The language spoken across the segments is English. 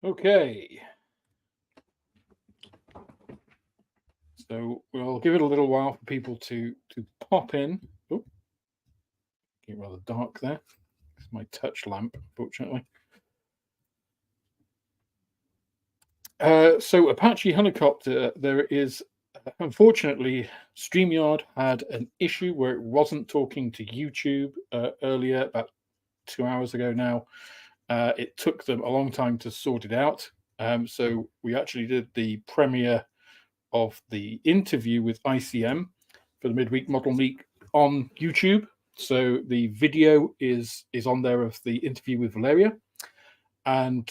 Okay, so we'll give it a little while for people to pop in. Oh, getting rather dark there. It's my touch lamp, unfortunately. So Apache Helicopter, there is unfortunately StreamYard had an issue where it wasn't talking to YouTube earlier, about 2 hours ago now. It took them a long time to sort it out. So we actually did the premiere of the interview with ICM for the Midweek Model Meet on YouTube. So the video is on there of the interview with Valeriia. And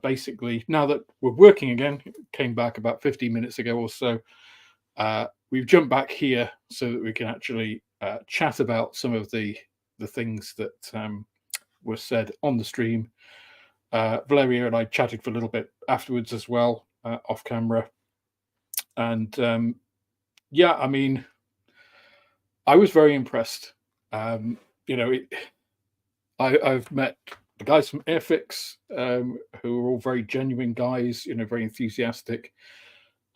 basically, now that we're working again, came back about 15 minutes ago or so, we've jumped back here so that we can actually chat about some of the things that were said on the stream. Valeriia and I chatted for a little bit afterwards as well, off camera. And yeah, I mean, I was very impressed. I've met the guys from airfix, who are all very genuine guys, very enthusiastic.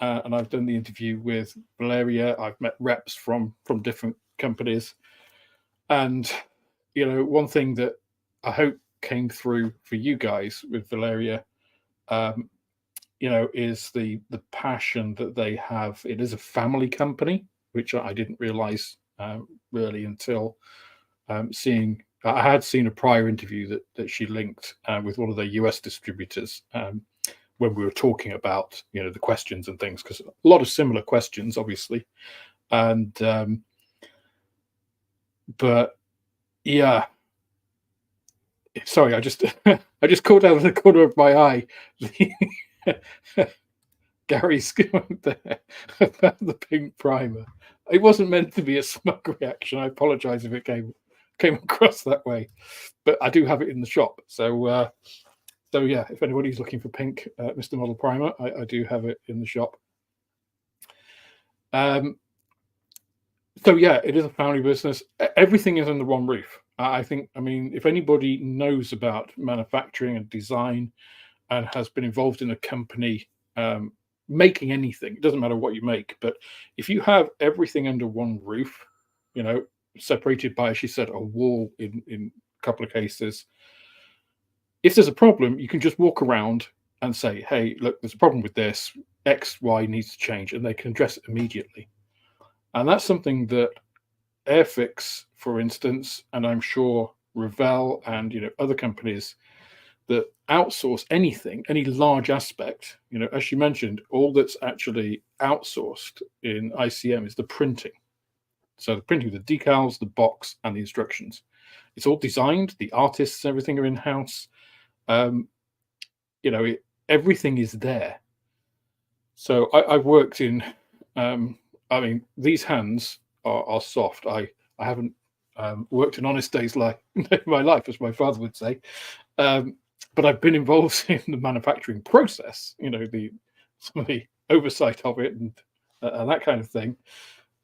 And I've done the interview with Valeriia. I've met reps from different companies. And, one thing that I hope came through for you guys with Valeriia, is the passion that they have. It is a family company, which I didn't realize really until seeing. I had seen a prior interview that she linked with one of their US distributors when we were talking about the questions and things, because a lot of similar questions, obviously, and but yeah. Sorry, I just I just caught out of the corner of my eye Gary's comment there about the pink primer. It wasn't meant to be a smug reaction. I apologize if it came across that way, but I do have it in the shop. So yeah, if anybody's looking for pink Mr. Model primer, I do have it in the shop. So yeah, it is a family business. Everything is under one roof. I mean, if anybody knows about manufacturing and design and has been involved in a company making anything, it doesn't matter what you make, but if you have everything under one roof, separated by, as she said, a wall in a couple of cases, if there's a problem, you can just walk around and say, hey, look, there's a problem with this, X, Y needs to change, and they can address it immediately. And that's something that airfix, for instance, and I'm sure Revell and other companies that outsource anything, any large aspect, as you mentioned, all that's actually outsourced in ICM is the printing. So the printing of the decals, the box, and the instructions. It's all designed. The artists, everything are in-house. Everything is there. So I've worked in. I mean, these hands are soft. I haven't worked an honest day's life in my life, as my father would say. But I've been involved in the manufacturing process, some of the oversight of it and that kind of thing.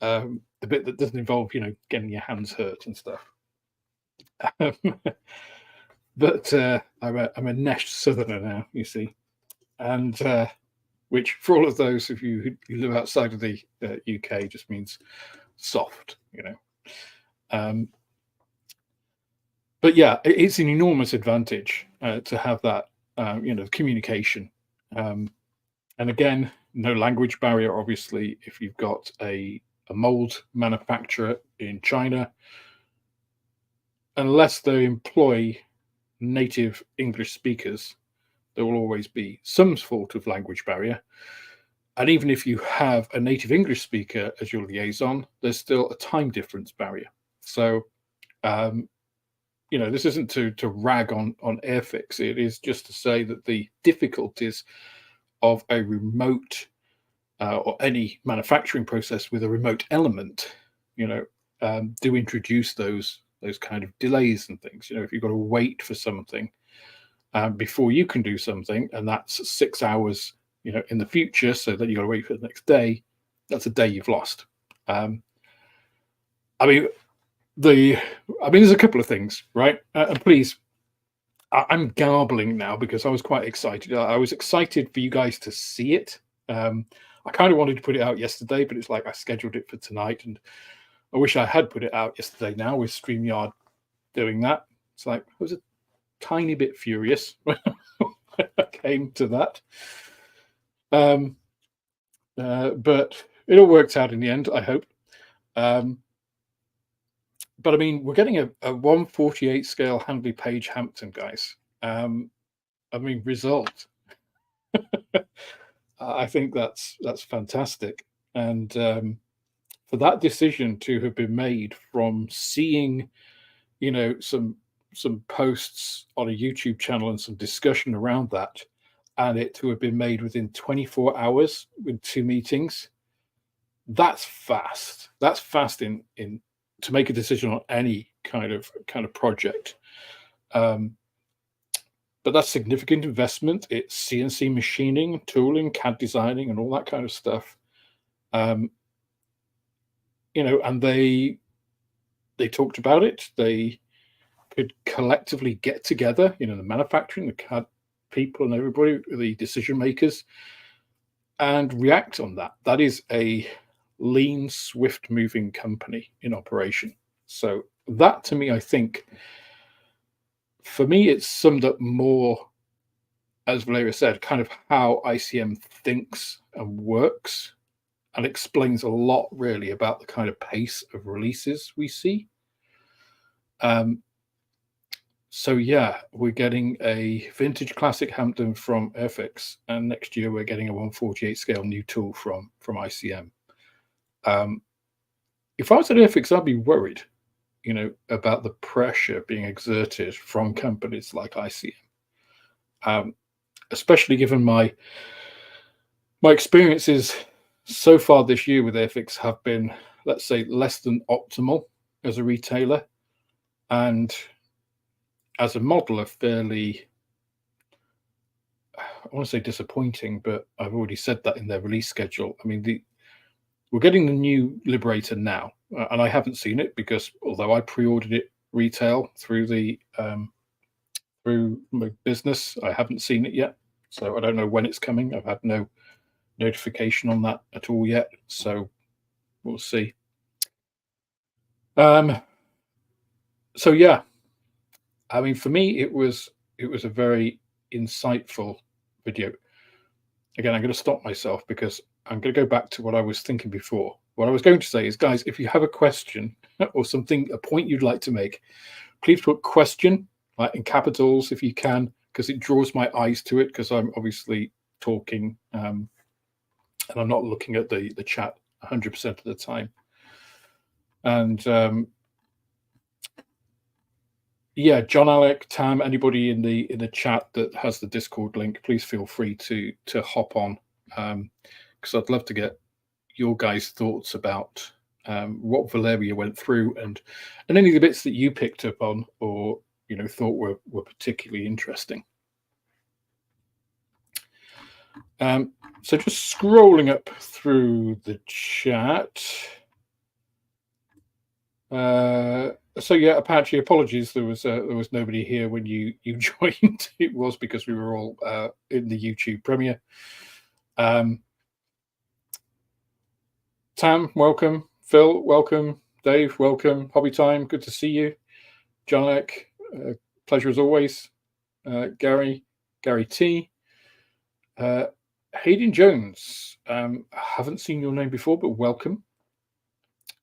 The bit that doesn't involve, getting your hands hurt and stuff. But I'm a Nesh Southerner now, you see, and which for all of those of you who live outside of the UK just means soft, But yeah, it's an enormous advantage to have that, communication. And again, no language barrier, obviously, if you've got a mold manufacturer in China, unless they employ native English speakers, there will always be some sort of language barrier. And even if you have a native English speaker as your liaison, there's still a time difference barrier. So, this isn't to rag on airfix. It is just to say that the difficulties of a remote or any manufacturing process with a remote element, do introduce those kind of delays and things. If you've got to wait for something before you can do something, and that's 6 hours, in the future, so that you've got to wait for the next day, that's a day you've lost. There's a couple of things, right? And please, I'm garbling now because I was quite excited. I was excited for you guys to see it. I kind of wanted to put it out yesterday, but it's like I scheduled it for tonight, and I wish I had put it out yesterday now with StreamYard doing that. It's like I was a tiny bit furious when I came to that. But it all worked out in the end, I hope. But I mean, we're getting a 1/48 scale Handley Page Hampton, guys. I mean, result. I think that's fantastic, and for that decision to have been made from seeing, some posts on a YouTube channel and some discussion around that, and it to have been made within 24 hours with 2 meetings, that's fast. That's fast in to make a decision on any kind of project. But that's significant investment. It's CNC machining, tooling, CAD designing, and all that kind of stuff. And they talked about it. They could collectively get together, the manufacturing, the CAD people, and everybody, the decision makers, and react on that. That is a lean, swift-moving company in operation. So that, to me, I think, for me, it's summed up more, as Valeriia said, kind of how ICM thinks and works, and explains a lot, really, about the kind of pace of releases we see. So yeah, we're getting a vintage classic Hampton from airfix, and next year we're getting a 1/48 scale new tool from ICM. If I was at airfix, I'd be worried, about the pressure being exerted from companies like ICM, especially given my experiences so far this year with airfix have been, let's say, less than optimal as a retailer, and as a model, are fairly, I want to say disappointing, but I've already said that in their release schedule. I mean, we're getting the new Liberator now, and I haven't seen it because although I pre-ordered it retail through through my business, I haven't seen it yet. So I don't know when it's coming. I've had no notification on that at all yet. So we'll see. So yeah, I mean, for me, it was a very insightful video. Again, I'm going to stop myself because I'm going to go back to what I was thinking before. What I was going to say is, guys, if you have a question or something, a point you'd like to make, please put question in capitals if you can, because it draws my eyes to it, because I'm obviously talking and I'm not looking at the chat 100% of the time. And yeah, John, Alec, Tam, anybody in the chat that has the Discord link, please feel free to hop on, because I'd love to get your guys' thoughts about what Valeriia went through, and any of the bits that you picked up on or thought were particularly interesting. So just scrolling up through the chat. So yeah, Apache, apologies. There was nobody here when you joined. It was because we were all in the YouTube premiere. Tam, welcome. Phil, welcome. Dave, welcome. Hobby Time, good to see you. Jonek, pleasure as always. Gary T. Hayden Jones, haven't seen your name before, but welcome.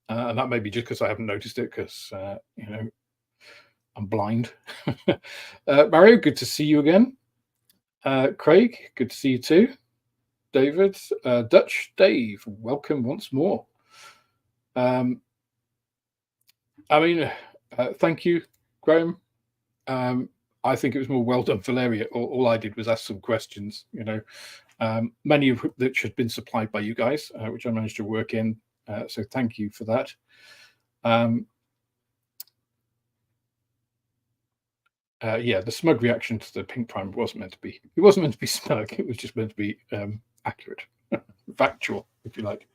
And that may be just because I haven't noticed it, because I'm blind. Mario, good to see you again. Craig, good to see you too. David, Dutch Dave, welcome once more. I mean, thank you, Graham. I think it was more well done, Valeriia. All I did was ask some questions, many of which had been supplied by you guys, which I managed to work in. So thank you for that. Yeah, the smug reaction to the pink primer wasn't meant to be. It wasn't meant to be smug. It was just meant to be accurate, factual, if you like.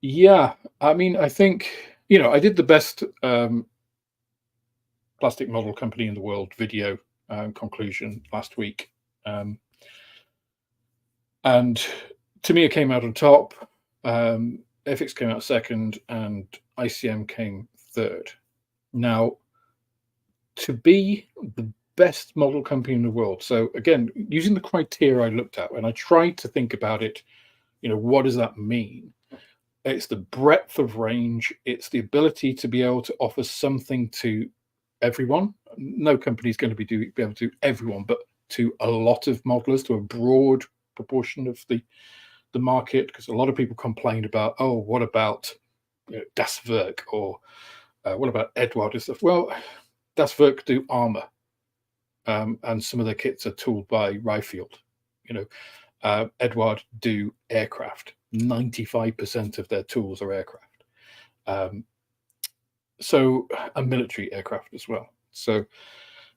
Yeah, I mean, I think I did the best plastic model company in the world video conclusion last week. And Tamiya came out on top, airfix came out second, and ICM came third. Now, to be the best model company in the world, so again, using the criteria I looked at, and I tried to think about it, what does that mean? It's the breadth of range. It's the ability to be able to offer something to everyone. No company is going to be able to do everyone, but to a lot of modelers, to a broad proportion of the market, because a lot of people complained about, oh, what about Das Werk, or what about Eduard and stuff? Well, Das Werk do armor, and some of their kits are tooled by Reifield. Eduard do aircraft. 95% of their tools are aircraft. So a military aircraft as well. So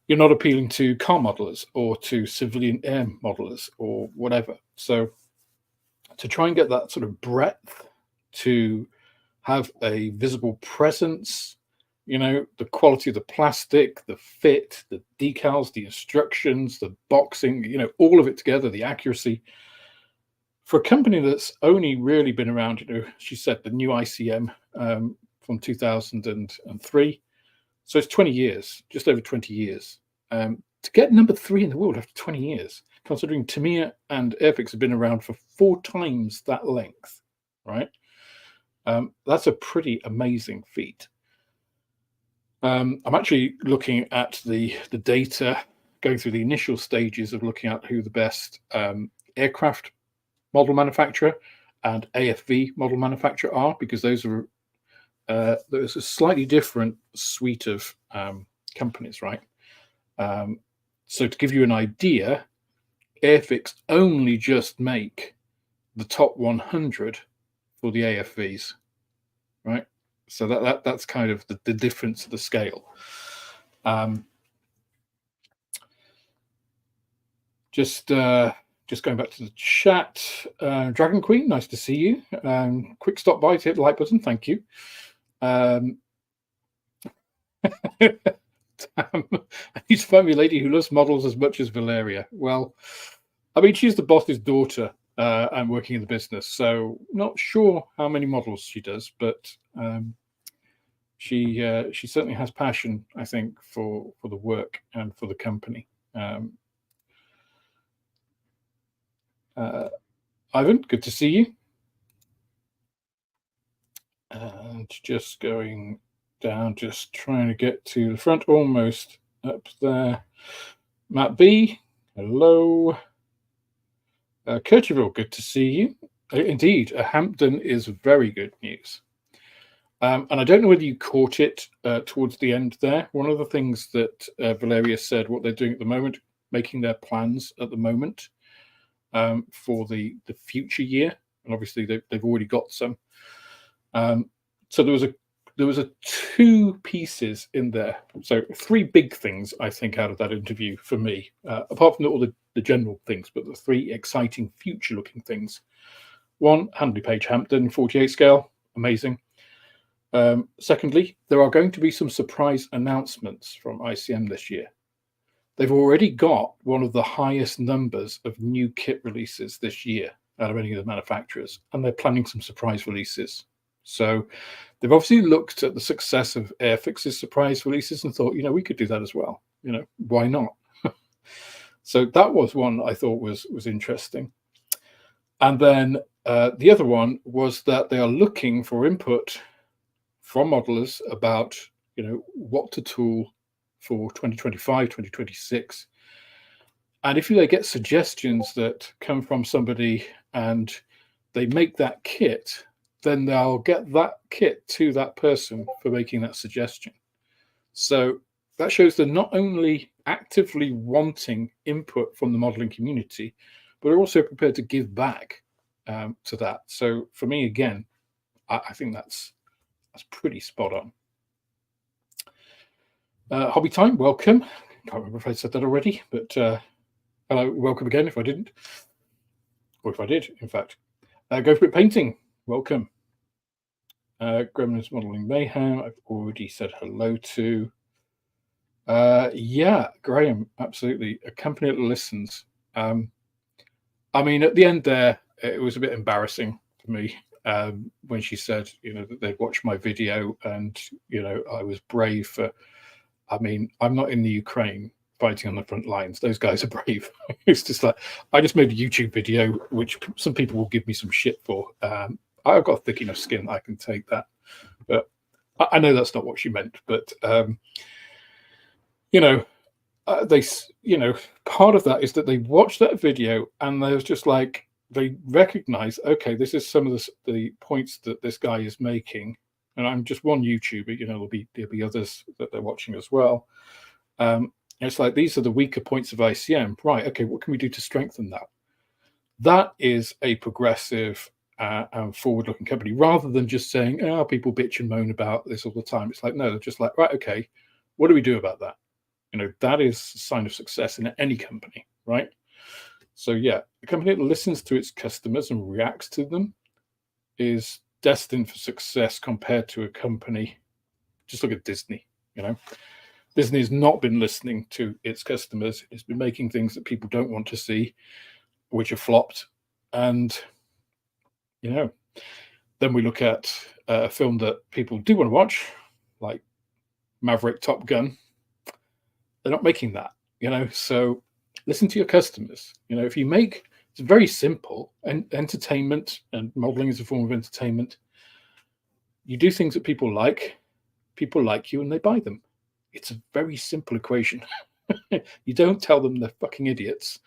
you're not appealing to car modelers or to civilian air modelers or whatever. So to try and get that sort of breadth, to have a visible presence, the quality of the plastic, the fit, the decals, the instructions, the boxing, all of it together, the accuracy. For a company that's only really been around, she said the new ICM from 2003. So it's 20 years, just over 20 years. To get number 3 in the world after 20 years, considering Tamiya and airfix have been around for 4 times that length, right? That's a pretty amazing feat. I'm actually looking at the data, going through the initial stages of looking at who the best aircraft model manufacturer and AFV model manufacturer are, because those are there's a slightly different suite of companies, right? So to give you an idea, airfix only just make the top 100 for the AFVs, right? So that's kind of the difference of the scale. Just going back to the chat, Dragon Queen, nice to see you. Quick stop by to hit the like button, thank you. I need to find me a lady who loves models as much as Valeriia. Well, I mean, she's the boss's daughter and working in the business, so not sure how many models she does, but she certainly has passion, I think, for the work and for the company. Ivan, good to see you. And just going down, just trying to get to the front, almost up there. Matt B, hello. Kirchville, good to see you. Indeed, Hampton is very good news. And I don't know whether you caught it towards the end there. One of the things that Valeriia said, what they're doing at the moment, making their plans at the moment for the future year, and obviously they've already got some. So there was a 2 pieces in there. So 3 big things, I think, out of that interview for me, apart from all the general things, but the 3 exciting future-looking things. 1, Handley Page Hampton 48 scale, amazing. Secondly, there are going to be some surprise announcements from ICM this year. They've already got one of the highest numbers of new kit releases this year out of any of the manufacturers, and they're planning some surprise releases. So they've obviously looked at the success of airfix's surprise releases and thought, we could do that as well. Why not? So that was one I thought was interesting. And then the other one was that they are looking for input from modelers about, what to tool for 2025, 2026. And if they get suggestions that come from somebody and they make that kit, then they'll get that kit to that person for making that suggestion. So that shows they're not only actively wanting input from the modeling community, but are also prepared to give back to that. So for me, again, I think that's pretty spot on. Hobby Time, welcome. Can't remember if I said that already, but hello, welcome again if I didn't. Or if I did, in fact. Go for it painting, welcome. Gremlins Modeling Mayhem, I've already said hello to. Yeah, Graham, absolutely. A company that listens. I mean, at the end there, it was a bit embarrassing for me when she said, that they'd watched my video and, I was brave for. I mean, I'm not in the Ukraine fighting on the front lines. Those guys are brave. It's just like, I just made a YouTube video, which some people will give me some shit for. I've got a thick enough skin, I can take that. But I know that's not what she meant. But, they, part of that is that they watched that video and they was just like, they recognize, okay, this is some of the points that this guy is making. And I'm just one YouTuber, there'll be others that they're watching as well. It's like, these are the weaker points of ICM. Right, okay, what can we do to strengthen that? That is a progressive and forward-looking company, rather than just saying, oh, people bitch and moan about this all the time. It's like, no, they're just like, right, okay, what do we do about that? That is a sign of success in any company, right? So yeah, a company that listens to its customers and reacts to them is destined for success compared to a company. Just look at Disney. Disney has not been listening to its customers. It's been making things that people don't want to see, which have flopped. And then we look at a film that people do want to watch, like Maverick, Top Gun. They're not making that, so listen to your customers. If you make, it's very simple, and entertainment and modeling is a form of entertainment. You do things that people like you, and they buy them. It's a very simple equation. You don't tell them they're fucking idiots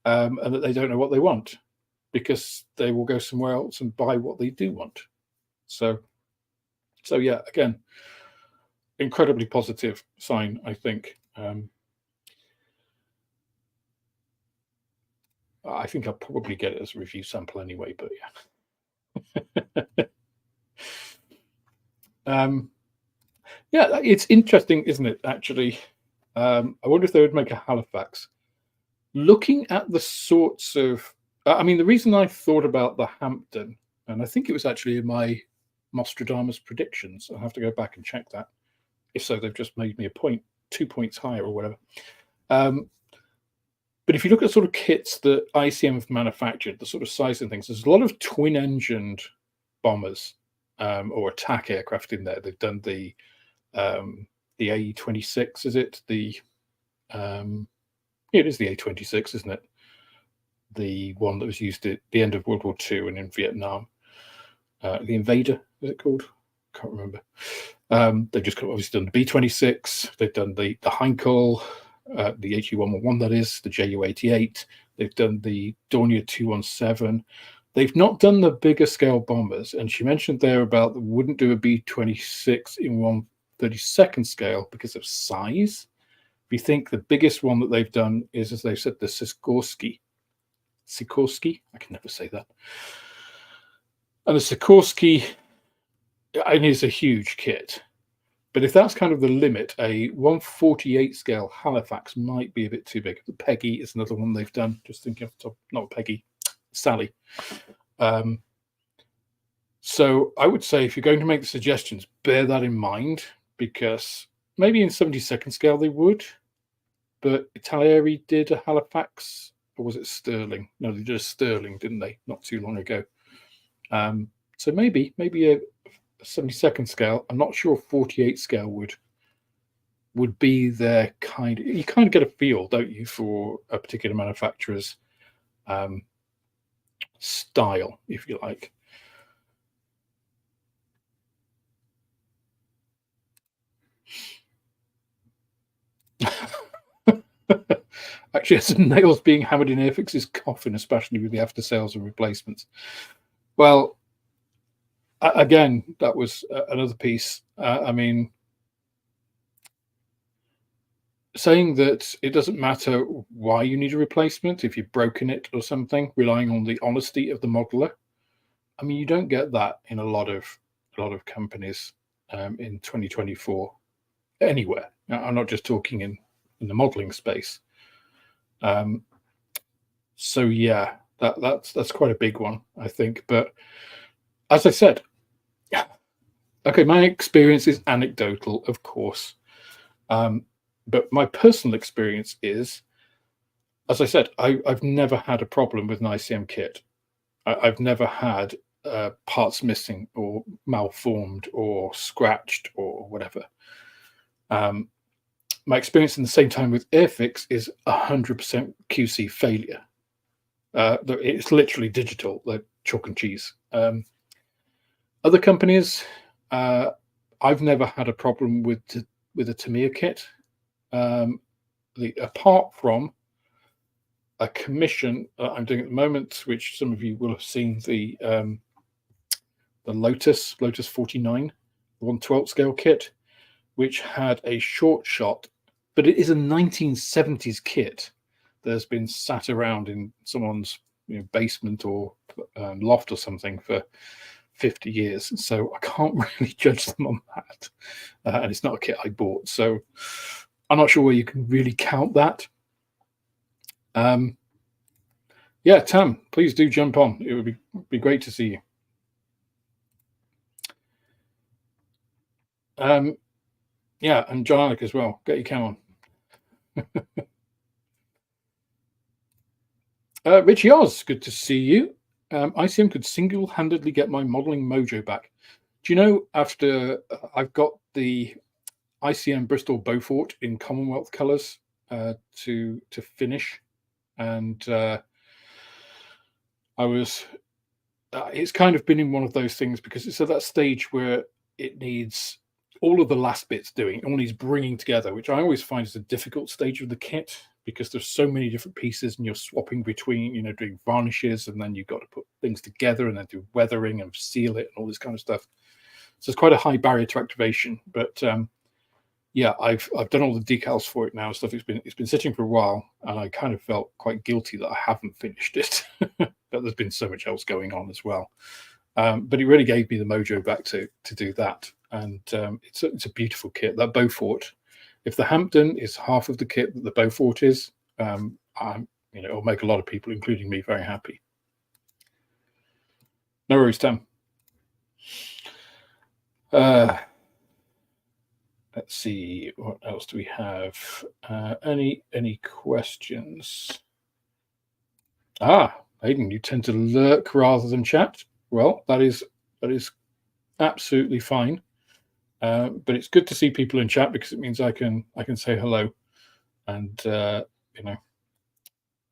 and that they don't know what they want, because they will go somewhere else and buy what they do want. So yeah, again, incredibly positive sign, I think. I think I'll probably get it as a review sample anyway, but yeah. Yeah, it's interesting, isn't it, actually? I wonder if they would make a Halifax. Looking at the sorts of, the reason I thought about the Hampton, and I think it was actually in my Nostradamus predictions. I'll have to go back and check that. If so, they've just made me a point, 2 points higher or whatever. But if you look at sort of kits that ICM have manufactured, the sort of size and things, there's a lot of twin-engined bombers or attack aircraft in there. They've done the A-26, is it? It is the A-26, isn't it? The one that was used at the end of World War II and in Vietnam. The Invader, is it called? Can't remember. They've just obviously done the B-26. They've done the Heinkel, the HE-111, that is, the Ju-88. They've done the Dornier 217. They've not done the bigger scale bombers. And she mentioned there about they wouldn't do a B-26 in 1/32nd scale because of size. If you think the biggest one that they've done is, as they've said, the Sikorsky. I can never say that. And the Sikorsky, it is a huge kit. But if that's kind of the limit, a 1/48 scale Halifax might be a bit too big. The Peggy is another one they've done. Just thinking off the top, not Peggy, Sally. So I would say if you're going to make the suggestions, bear that in mind, because maybe in 72nd scale they would, but Italieri did a Halifax, or was it Sterling? No, they did a Sterling, didn't they? Not too long ago. So maybe a 72nd scale. I'm not sure 48 scale would be their kind. You kind of get a feel, don't you, for a particular manufacturer's style, if you like. Actually, some nails being hammered in airfix's coffin, especially with the after sales and replacements. Well, again, that was another piece. Saying that it doesn't matter why you need a replacement, if you've broken it or something, relying on the honesty of the modeler. You don't get that in a lot of companies in 2024 anywhere. Now, I'm not just talking in the modeling space. So yeah, that's quite a big one, I think. But as I said, Okay, my experience is anecdotal, of course. But my personal experience is, as I said, I've never had a problem with an ICM kit. I've never had parts missing or malformed or scratched or whatever. Um, my experience in the same time with airfix is 100% QC failure. It's literally digital, like chalk and cheese. Other companies, I've never had a problem with a Tamiya kit. Apart from a commission I'm doing at the moment, which some of you will have seen, the Lotus 49, the 1/12 scale kit, which had a short shot, but it is a 1970s kit that has been sat around in someone's basement or loft or something for 50 years. So I can't really judge them on that. And it's not a kit I bought. So I'm not sure where you can really count that. Yeah, Tam, please do jump on. It would be great to see you. Yeah, and John Alec as well. Get your cam on. Richie Oz, good to see you. ICM could single-handedly get my modeling mojo back. Do you know, after I've got the ICM Bristol Beaufort in Commonwealth colours to finish, and it's kind of been in one of those things because it's at that stage where it needs all of the last bits doing, it all needs bringing together, which I always find is a difficult stage of the kit because there's so many different pieces and you're swapping between, doing varnishes, and then you've got to put things together and then do weathering and seal it and all this kind of stuff. So it's quite a high barrier to activation. But yeah, I've done all the decals for it now. Stuff it's been sitting for a while, and I kind of felt quite guilty that I haven't finished it. But there's been so much else going on as well. But it really gave me the mojo back to do that, and it's a beautiful kit. That Beaufort, if the Hampton is half of the kit that the Beaufort is, it'll make a lot of people, including me, very happy. No worries, Tam. Let's see, what else do we have? Any questions? Aidan, you tend to lurk rather than chat. Well, that is absolutely fine. But it's good to see people in chat because it means I can say hello and and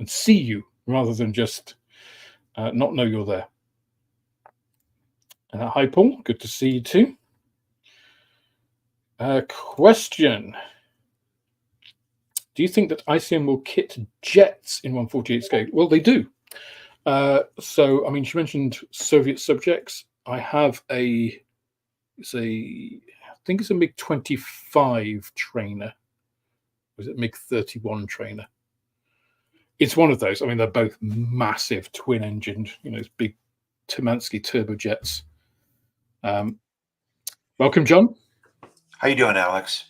see you rather than just not know you're there. Hi, Paul. Good to see you too. Question: do you think that ICM will kit jets in 1/48 scale? Well, they do. So, I mean, she mentioned Soviet subjects. I have I think it's a MiG-25 trainer. Was it MiG-31 trainer? It's one of those. I mean, they're both massive twin-engined, big Tumansky turbojets. Welcome, John. How you doing, Alex?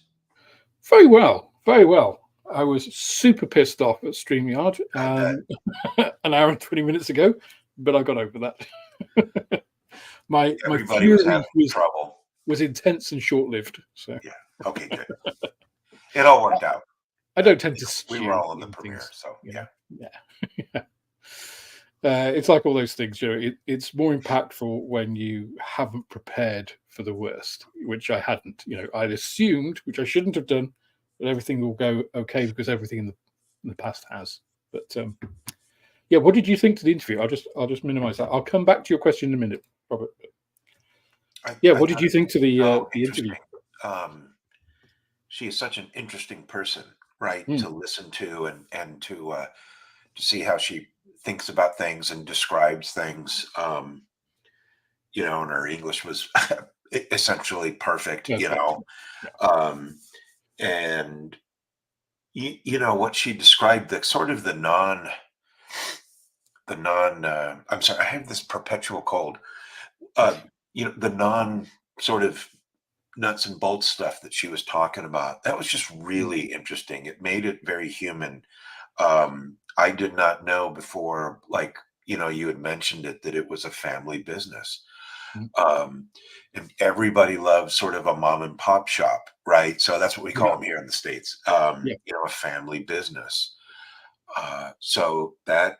Very well, very well. I was super pissed off at StreamYard an hour and 20 minutes ago, but I got over that. my fury was intense and short-lived. So yeah, okay, good. It all worked out. I don't tend to. We were all in the premiere, so yeah. It's like all those things, it's more impactful when you haven't prepared for the worst, which I hadn't. I'd assumed, which I shouldn't have done, that everything will go okay because everything in the past has. But yeah, what did you think to the interview? I'll just minimize that. I'll come back to your question in a minute, Robert. What did you think to the interview? She is such an interesting person, right? To listen to and to see how she thinks about things and describes things. And her English was essentially perfect. And what she described, the sort of the non. I'm sorry, I have this perpetual cold. The non sort of nuts and bolts stuff that she was talking about, that was just really interesting. It made it very human. I did not know before, you had mentioned it, that it was a family business. And everybody loves sort of a mom and pop shop, right? So that's what we call Yeah. them here in the States. Yeah. A family business. So that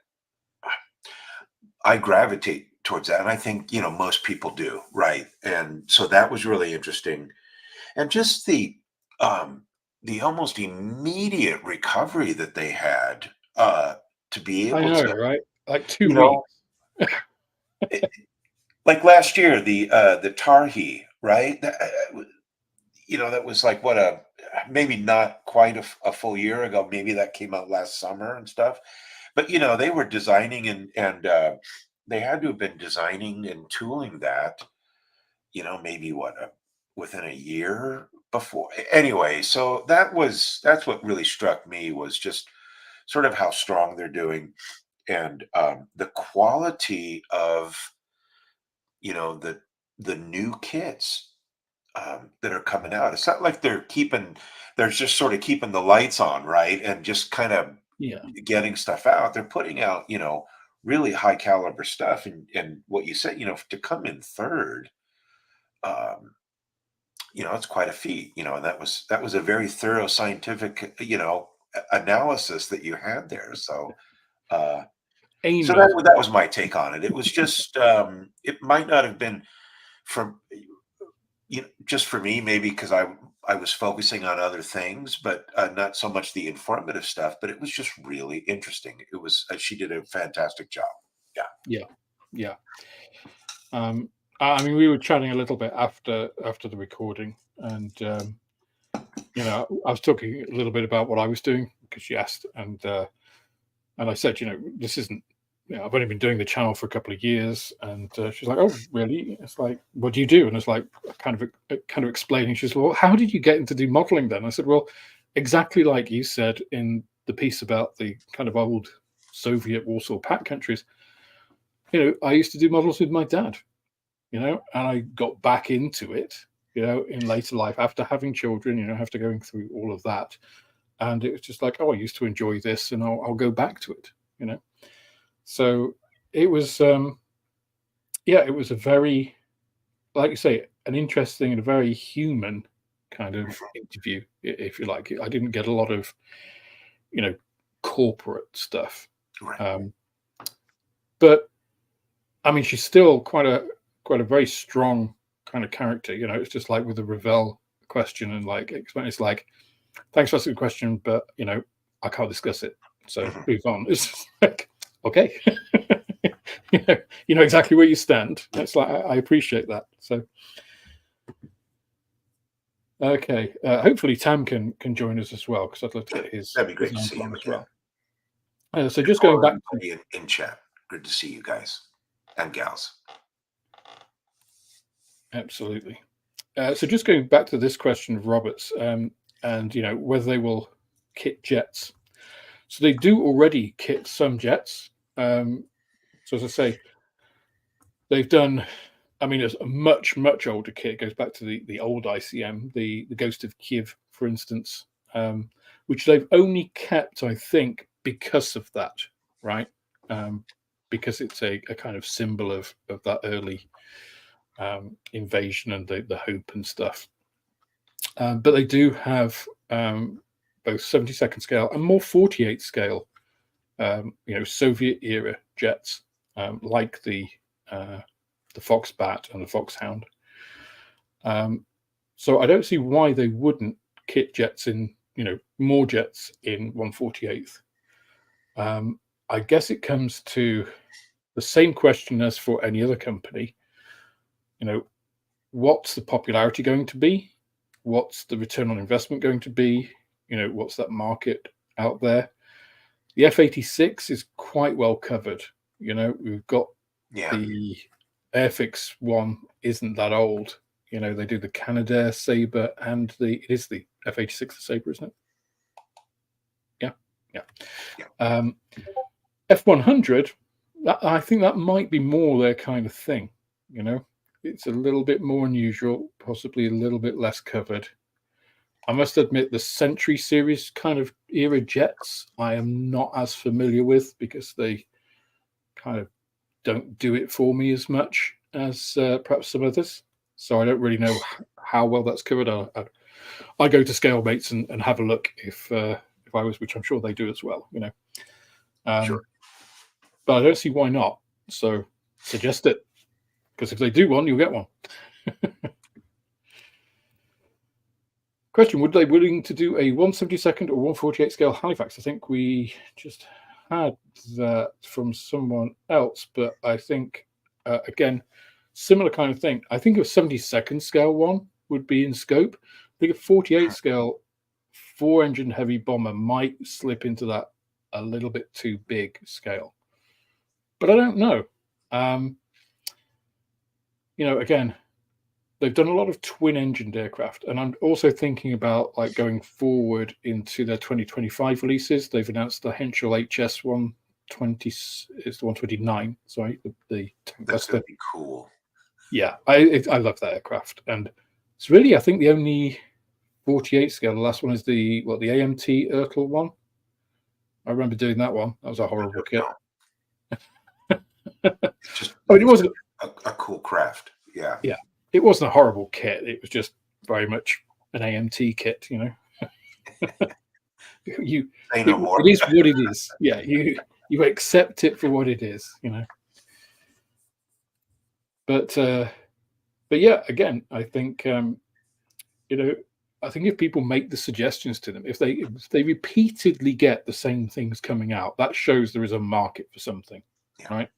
I gravitate towards that, and I think most people do, right? And so that was really interesting, and just the almost immediate recovery that they had to be I able know, to, right? Like you 2 know, weeks. it, like last year, the Tarhi, right? That was like what maybe not quite a full year ago. Maybe that came out last summer and stuff. But they were designing and they had to have been designing and tooling that. Maybe within a year before. Anyway, so that's what really struck me was just sort of how strong they're doing and the quality of the new kits that are coming out. It's not like they're just sort of keeping the lights on, right? And just kind of Yeah. getting stuff out. They're putting out, really high caliber stuff. And what you said, to come in third, um, it's quite a feat, and that was a very thorough scientific, analysis that you had there. So, uh, so Amy. that was my take on it. It was just, it might not have been from just for me, maybe because I was focusing on other things, but not so much the informative stuff. But it was just really interesting. It was she did a fantastic job. Yeah. Yeah. Yeah. I mean, we were chatting a little bit after the recording, and I was talking a little bit about what I was doing because she asked, and I said, this isn't. I've only been doing the channel for a couple of years, and she's like, "Oh, really?" It's like, "What do you do?" And it's like kind of explaining. She's, "Well, how did you get into do modeling then?" I said, "Well, exactly like you said in the piece about the kind of old Soviet Warsaw Pact countries. I used to do models with my dad, and I got back into it, in later life after having children, after going through all of that. And it was just like, oh, I used to enjoy this and I'll go back to it. So it was, yeah, it was a very, like you say, an interesting and a very human kind of interview, if you like. I didn't get a lot of, you know, corporate stuff. Right. But I mean, she's still quite a very strong kind of character. It's just like with the Ravel question and like it's like, thanks for asking the question, but I can't discuss it. So move on. It's just like, okay, you know exactly where you stand. It's like I appreciate that. So okay, hopefully Tam can join us as well because I'd love to get his That'd be great to see angle on him as again. well. So just going back to In chat. Good to see you guys and gals. absolutely. So just going back to this question of Roberts, and whether they will kit jets. So they do already kit some jets. So as I say, they've done. I mean, it's a much older kit. It goes back to the old ICM, the Ghost of Kiev, for instance, which they've only kept, I think, because of that, right? Because it's a kind of symbol of that early invasion and the hope and stuff. But they do have both 72nd scale and more 48 scale, Soviet era jets, like the Foxbat and the Foxhound. So I don't see why they wouldn't kit jets in, more jets in 148th. I guess it comes to the same question as for any other company. What's the popularity going to be? What's the return on investment going to be? What's that market out there? The F-86 is quite well covered. We've got the airfix one isn't that old. They do the Canadair Sabre and it is the F-86 Sabre, isn't it? Yeah. F-100, I think that might be more their kind of thing. It's a little bit more unusual, possibly a little bit less covered. I must admit the Century series kind of era jets I am not as familiar with because they kind of don't do it for me as much. as perhaps some others. So I don't really know how well that's covered. I go to Scalemates and have a look if I was, which I'm sure they do as well. Sure. But I don't see why not. So suggest it, because if they do one, you'll get one. Question: would they be willing to do a 1/72 or 1/48 scale Halifax? I think we just had that from someone else, but I think again, similar kind of thing. I think a 72nd scale one would be in scope. I think a 48 scale 4-engine heavy bomber might slip into that a little bit too big scale, but I don't know. Again, they've done a lot of twin-engined aircraft, and I'm also thinking about like going forward into their 2025 releases. They've announced the Henschel HS 120 is the 129. Sorry, the that's going to be cool. Yeah, I love that aircraft, and it's really, I think, the only 48 scale. The last one is the AMT Ertl one. I remember doing that one. That was a horrible kit. It wasn't a cool craft. Yeah. Yeah. It wasn't a horrible kit. It was just very much an AMT kit, Say no more. It is what it is. Yeah, you accept it for what it is, But yeah, again, I think I think if people make the suggestions to them, if they repeatedly get the same things coming out, that shows there is a market for something, right?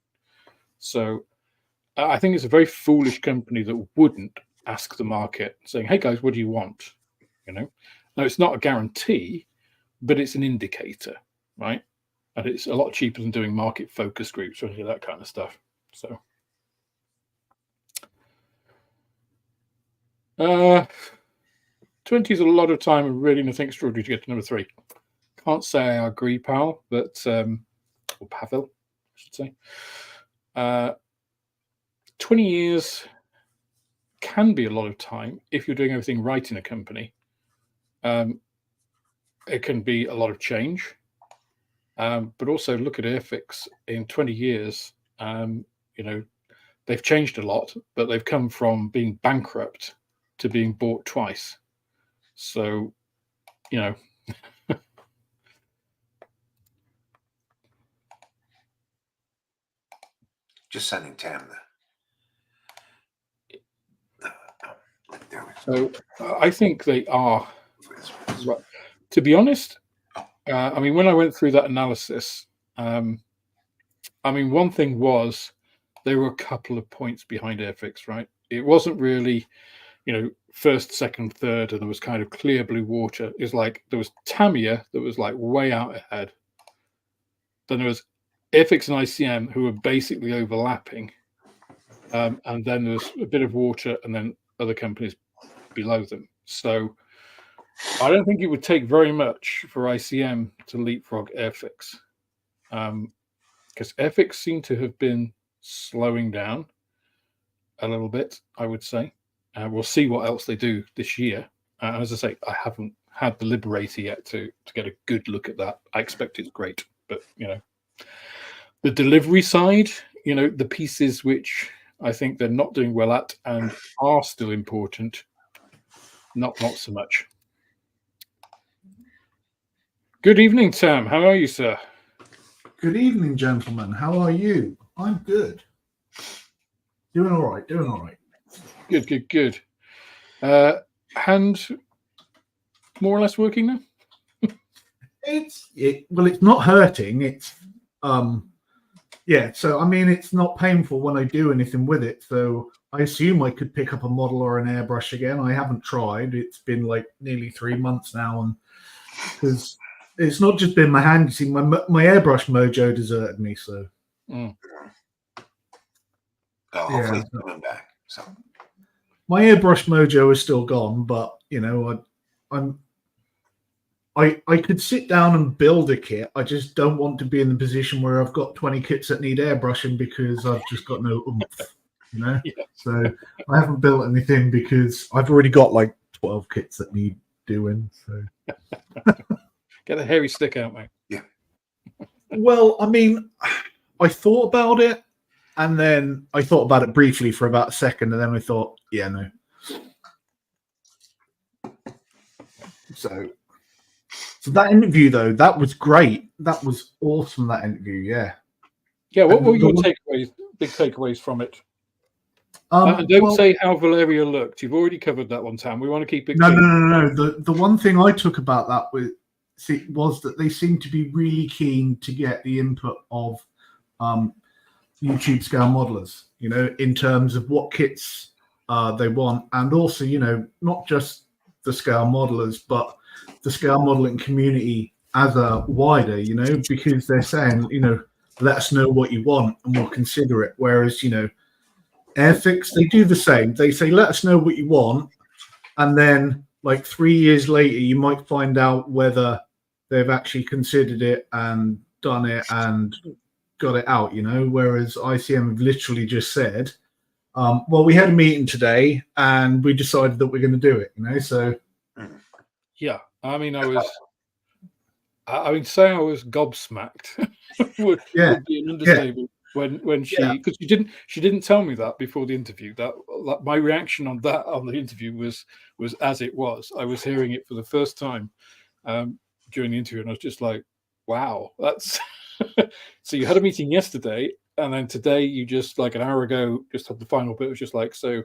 So I think it's a very foolish company that wouldn't ask the market, saying, "Hey guys, what do you want?" Now it's not a guarantee, but it's an indicator, right? And it's a lot cheaper than doing market focus groups or any of that kind of stuff. So, 20 is a lot of time and really nothing extraordinary to get to number 3. Can't say I agree, pal, but or Pavel, I should say. 20 years can be a lot of time if you're doing everything right in a company. It can be a lot of change, but also look at airfix in 20 years. They've changed a lot, but they've come from being bankrupt to being bought twice. So, Just sending Tam there we go. So I think they are. To be honest, I mean, when I went through that analysis, one thing was there were a couple of points behind airfix, right? It wasn't really, first, second, third, and there was kind of clear blue water. It's like there was Tamiya that was like way out ahead. Then there was airfix and ICM who were basically overlapping. And then there's a bit of water and then other companies below them. So I don't think it would take very much for ICM to leapfrog airfix, because airfix seem to have been slowing down a little bit, I would say. We'll see what else they do this year. As I say, I haven't had the Liberator yet to get a good look at that. I expect it's great, but the delivery side, the pieces which I think they're not doing well at and are still important, not so much. Good evening, Tam. How are you, sir? Good evening, gentlemen. How are you? I'm good. Doing all right. Good. Hand more or less working now? It's not hurting. It's so I mean, it's not painful when I do anything with it. So I assume I could pick up a model or an airbrush again. I haven't tried. It's been like nearly 3 months now, and because it's not just been my hand. You see, my airbrush mojo deserted me. So hopefully it's coming back. So my airbrush mojo is still gone, but I could sit down and build a kit. I just don't want to be in the position where I've got 20 kits that need airbrushing because I've just got no oomph, Yeah. So I haven't built anything because I've already got like 12 kits that need doing. So get the hairy stick out, mate. Yeah. Well, I mean, I thought about it, And then I thought about it briefly for about a second, and then I thought, yeah, no. So that interview, though, that was great. That was awesome, that interview, yeah. Yeah, what were your takeaways, big takeaways from it? And don't say how Valeriia looked. You've already covered that one, Tam. We want to keep it clean. No. The one thing I took about that was that they seemed to be really keen to get the input of YouTube scale modelers, you know, in terms of what kits they want, and also, you know, not just the scale modelers, but the scale modeling community as a wider, you know, because they're saying, you know, let us know what you want and we'll consider it. Whereas, you know, Airfix, they do the same. They say, let us know what you want. And then like 3 years later, you might find out whether they've actually considered it and done it and got it out, you know, whereas ICM have literally just said, well, we had a meeting today and we decided that we're going to do it, you know, so. Yeah, I mean, I would say I was gobsmacked would be an understatement when she, because she didn't tell me that before the interview. That my reaction on the interview was as it was. I was hearing it for the first time during the interview, and I was just like, wow, that's so you had a meeting yesterday, and then today you just, like an hour ago, just had the final bit. It was just like, so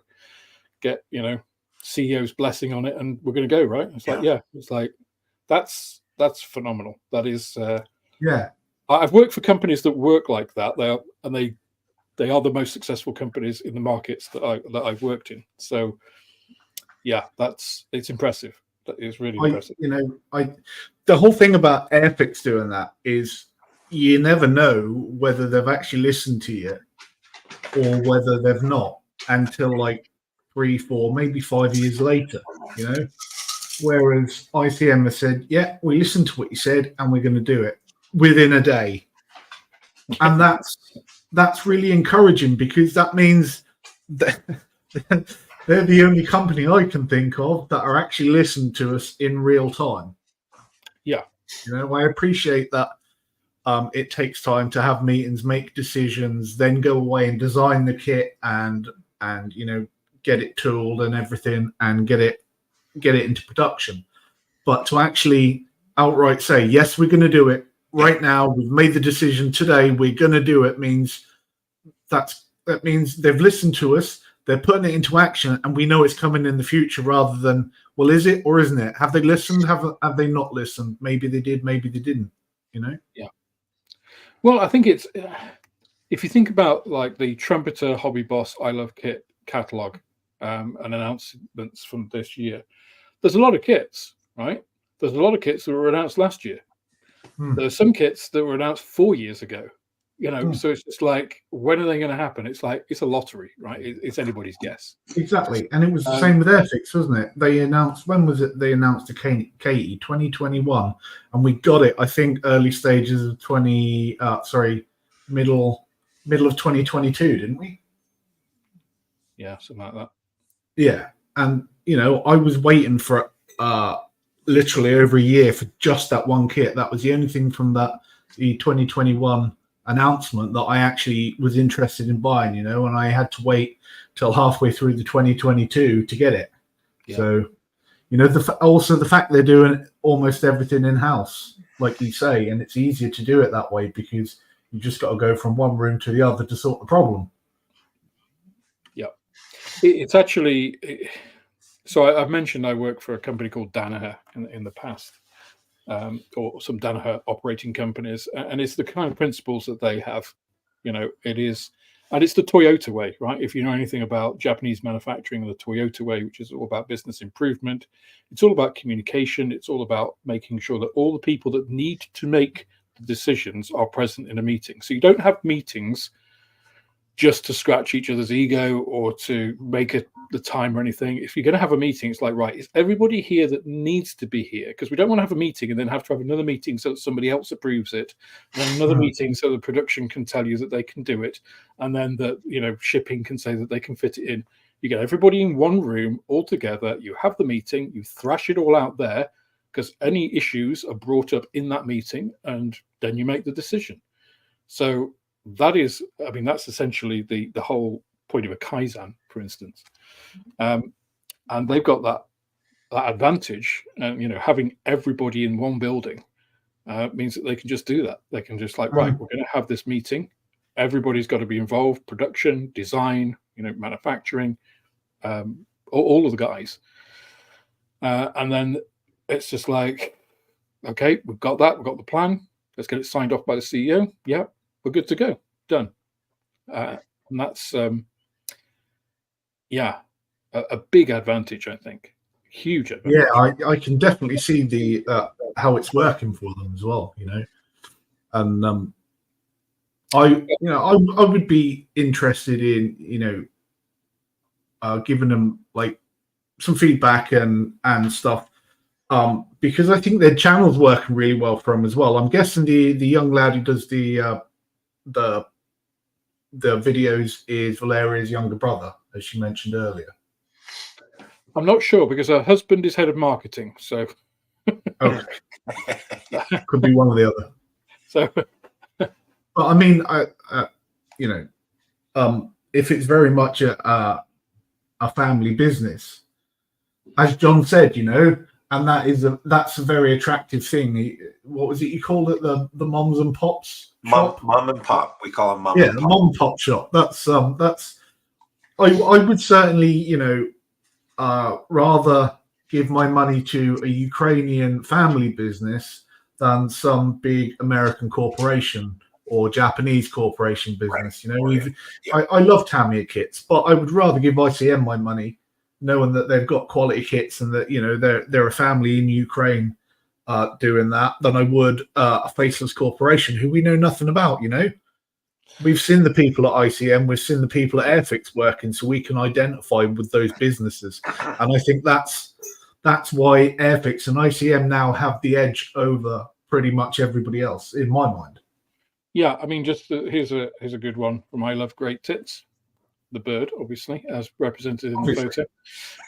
get, you know, CEO's blessing on it and we're going to go, right? It's like, yeah, it's like, that's phenomenal. That is, I've worked for companies that work like that. They are the most successful companies in the markets that I've worked in. So yeah, it's impressive. That is really impressive. You know, the whole thing about Airfix doing that is you never know whether they've actually listened to you or whether they've not until like 3, 4, maybe 5 years later, you know, whereas ICM has said, yeah, we listened to what you said and we're going to do it within a day. And that's really encouraging, because that means that they're the only company I can think of that are actually listening to us in real time. Yeah. You know, I appreciate that it takes time to have meetings, make decisions, then go away and design the kit and you know, get it tooled and everything and get it into production. But to actually outright say, yes, we're going to do it right now, we've made the decision today, we're going to do it, means that means they've listened to us, they're putting it into action, and we know it's coming in the future, rather than, well, is it or isn't it? Have they listened? Have they not listened? Maybe they did, maybe they didn't, you know? Yeah. Well, I think it's, if you think about like the Trumpeter Hobby Boss I Love Kit catalog and announcements from this year, there's a lot of kits, right? There's a lot of kits that were announced last year. There's some kits that were announced 4 years ago, you know, so it's just like, when are they going to happen? It's like, it's a lottery, right? It's anybody's guess. Exactly. And it was the same with Airfix, wasn't it? They announced, when was it? They announced the Katie 2021, and we got it, I think, early stages of middle of 2022, didn't we? Yeah, something like that. Yeah. And, you know, I was waiting for literally over a year for just that one kit. That was the only thing from the 2021 announcement that I actually was interested in buying, you know, and I had to wait till halfway through the 2022 to get it. Yeah. So, you know, also the fact they're doing almost everything in-house, like you say, and it's easier to do it that way because you just got to go from one room to the other to sort the problem. Yeah. It's actually, so I've mentioned I work for a company called Danaher in the past, or some Danaher operating companies, and it's the kind of principles that they have. You know, it is, and it's the Toyota way, right? If you know anything about Japanese manufacturing, the Toyota way, which is all about business improvement, it's all about communication, it's all about making sure that all the people that need to make the decisions are present in a meeting. So you don't have meetings just to scratch each other's ego or to make the time or anything. If you're going to have a meeting, it's like, right, is everybody here that needs to be here? Because we don't want to have a meeting and then have to have another meeting so that somebody else approves it, and then another meeting so the production can tell you that they can do it, and then the, you know, shipping can say that they can fit it in. You get everybody in one room all together, you have the meeting, you thrash it all out there, because any issues are brought up in that meeting, and then you make the decision. So that is, I mean, that's essentially the whole point of a Kaizen, for instance. And they've got that advantage, and having everybody in one building means that they can just do that. They can just right, we're going to have this meeting. Everybody's got to be involved: production, design, manufacturing, all of the guys. And then it's just like, okay, we've got that. We've got the plan. Let's get it signed off by the CEO. Yeah, we're good to go. Done. And that's a big advantage, I think. Huge advantage. Yeah, I can definitely see the how it's working for them as well, and I would be interested in giving them like some feedback and stuff, because I think their channel's working really well for them as well. I'm guessing the young lad who does the videos is Valeria's younger brother, as she mentioned earlier. I'm not sure, because her husband is head of marketing, so okay. Could be one or the other. So, but I mean, if it's very much a family business, as John said, and that's a very attractive thing. What was it you called it? The moms and pops shop? Mom and pop. We call them mom. Yeah, and the pop. mom and pop shop. That's I would certainly rather give my money to a Ukrainian family business than some big American corporation or Japanese corporation business. Right. I love Tamiya kits, but I would rather give ICM my money, knowing that they've got quality kits and that they're a family in Ukraine doing that, than I would a faceless corporation who we know nothing about. We've seen the people at ICM, we've seen the people at Airfix working, so we can identify with those businesses. And I think that's why Airfix and ICM now have the edge over pretty much everybody else, in my mind. Yeah, I mean, just here's a good one from I Love Great Tits, the bird, obviously, as represented in the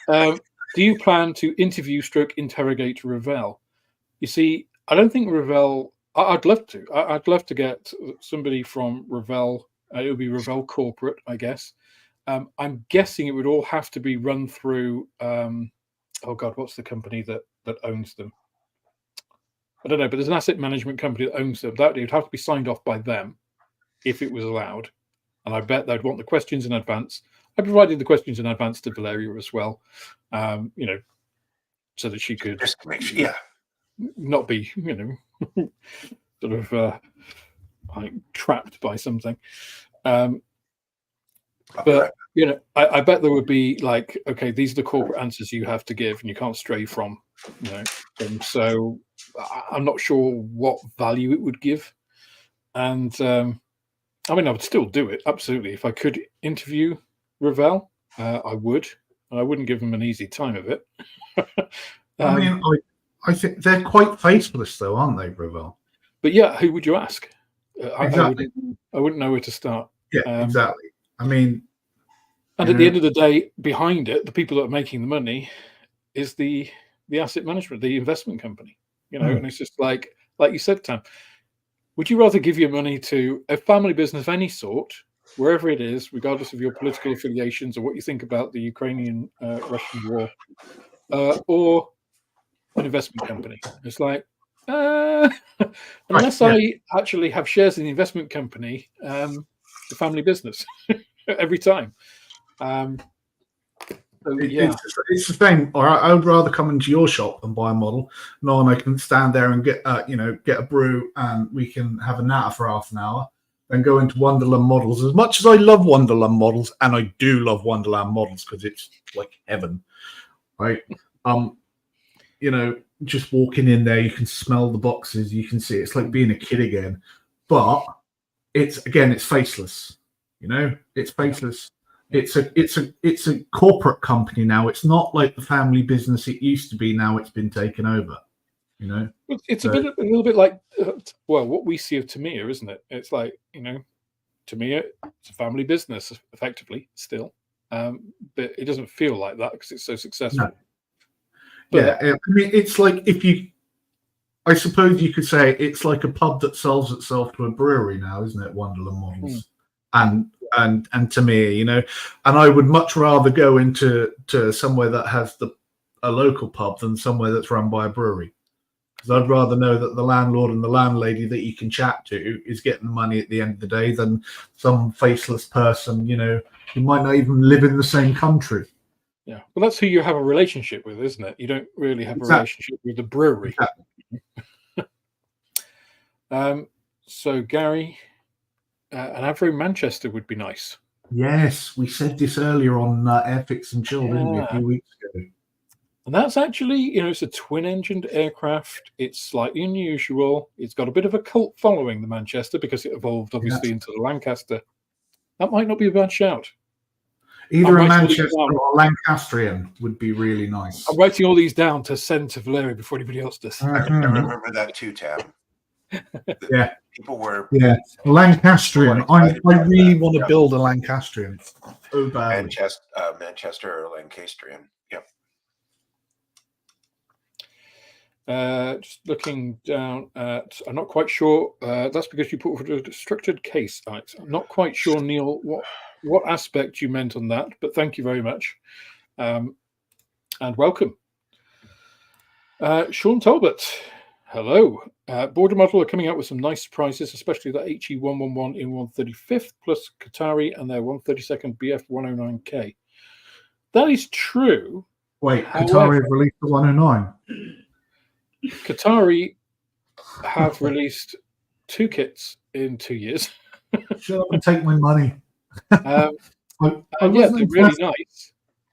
photo. Do you plan to interrogate Revell? You see, I don't think Revell. I'd love to. I'd love to get somebody from Revell. It would be Revell Corporate, I guess. I'm guessing it would all have to be run through. Oh God, what's the company that owns them? I don't know, but there's an asset management company that owns them. That would have to be signed off by them if it was allowed. And I bet they'd want the questions in advance. I provided the questions in advance to Valeriia as well, so that she could not be, sort of like trapped by something. But I bet there would be like, okay, these are the corporate answers you have to give, and you can't stray from, And so I'm not sure what value it would give. And I mean, I would still do it, absolutely. If I could interview Revell, I would. And I wouldn't give them an easy time of it. I mean, I think they're quite faceless, though, aren't they, Revell? But yeah, who would you ask? Exactly. I wouldn't know where to start. Yeah, exactly. I mean, and at the end of the day, behind it, the people that are making the money is the asset management, the investment company. And it's just like you said, Tam. Would you rather give your money to a family business of any sort, wherever it is, regardless of your political affiliations or what you think about the Ukrainian-Russian war, or an investment company? It's like, unless I actually have shares in the investment company, the family business every time. It's the same. Or I would rather come into your shop and buy a model, knowing I can stand there and get a brew and we can have a natter for half an hour, than go into Wonderland Models. As much as I love Wonderland Models, and I do love Wonderland Models because it's like heaven, right? Just walking in there, you can smell the boxes, you can see it's like being a kid again. But it's faceless. It's faceless. It's a corporate company now. It's not like the family business it used to be. Now it's been taken over. It's a little bit like what we see of Tamiya, isn't it? It's like Tamiya, it's a family business effectively still, but it doesn't feel like that because it's so successful. No. But, I mean, it's like I suppose you could say it's like a pub that sells itself to a brewery now, isn't it? Wonderland Models, and to me, you know, and I would much rather go into somewhere that has a local pub than somewhere that's run by a brewery. Because I'd rather know that the landlord and the landlady that you can chat to is getting the money at the end of the day than some faceless person, you know, who might not even live in the same country. Yeah, well, that's who you have a relationship with, isn't it? You don't really have a relationship with the brewery. Exactly. So, Gary, an Avro Manchester would be nice. Yes, we said this earlier on Airfix and Chill, didn't we, a few weeks ago? And that's actually, you know, it's a twin-engined aircraft. It's slightly unusual. It's got a bit of a cult following, the Manchester, because it evolved, obviously, into the Lancaster. That might not be a bad shout. Either a Manchester or a Lancastrian would be really nice. I'm writing all these down to send to Valeriia before anybody else does. I remember that too, Tab. Yeah. People were... Yeah. Lancastrian. I really want to build a Lancastrian. Oh, badly. Manchester or Lancastrian. Yep. Just looking down at, I'm not quite sure. That's because you put a structured case, Alex. I'm not quite sure, Neil, what aspect you meant on that, but thank you very much. And welcome. Sean Talbot, hello. Border Model are coming out with some nice surprises, especially that HE111 in 135th plus Qatari and their 132nd BF109K. That is true. Wait, Qatari have released the 109? Qatari have released 2 kits in 2 years. Shut up and take my money. Yeah, they're really nice.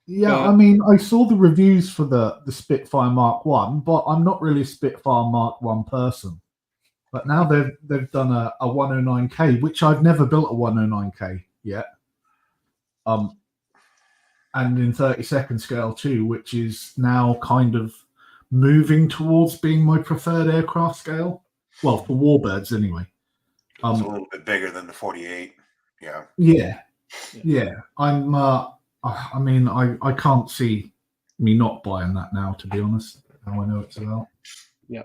Yeah, I mean, I saw the reviews for the Spitfire Mark 1, but I'm not really a Spitfire Mark 1 person. But now they've done a 109K, which I've never built a 109K yet. And in 32nd scale too, which is now kind of moving towards being my preferred aircraft scale. Well, for warbirds anyway. It's a little bit bigger than the 48. Yeah. Yeah. I mean, I can't see me not buying that now, to be honest. How I know it's about. Yeah.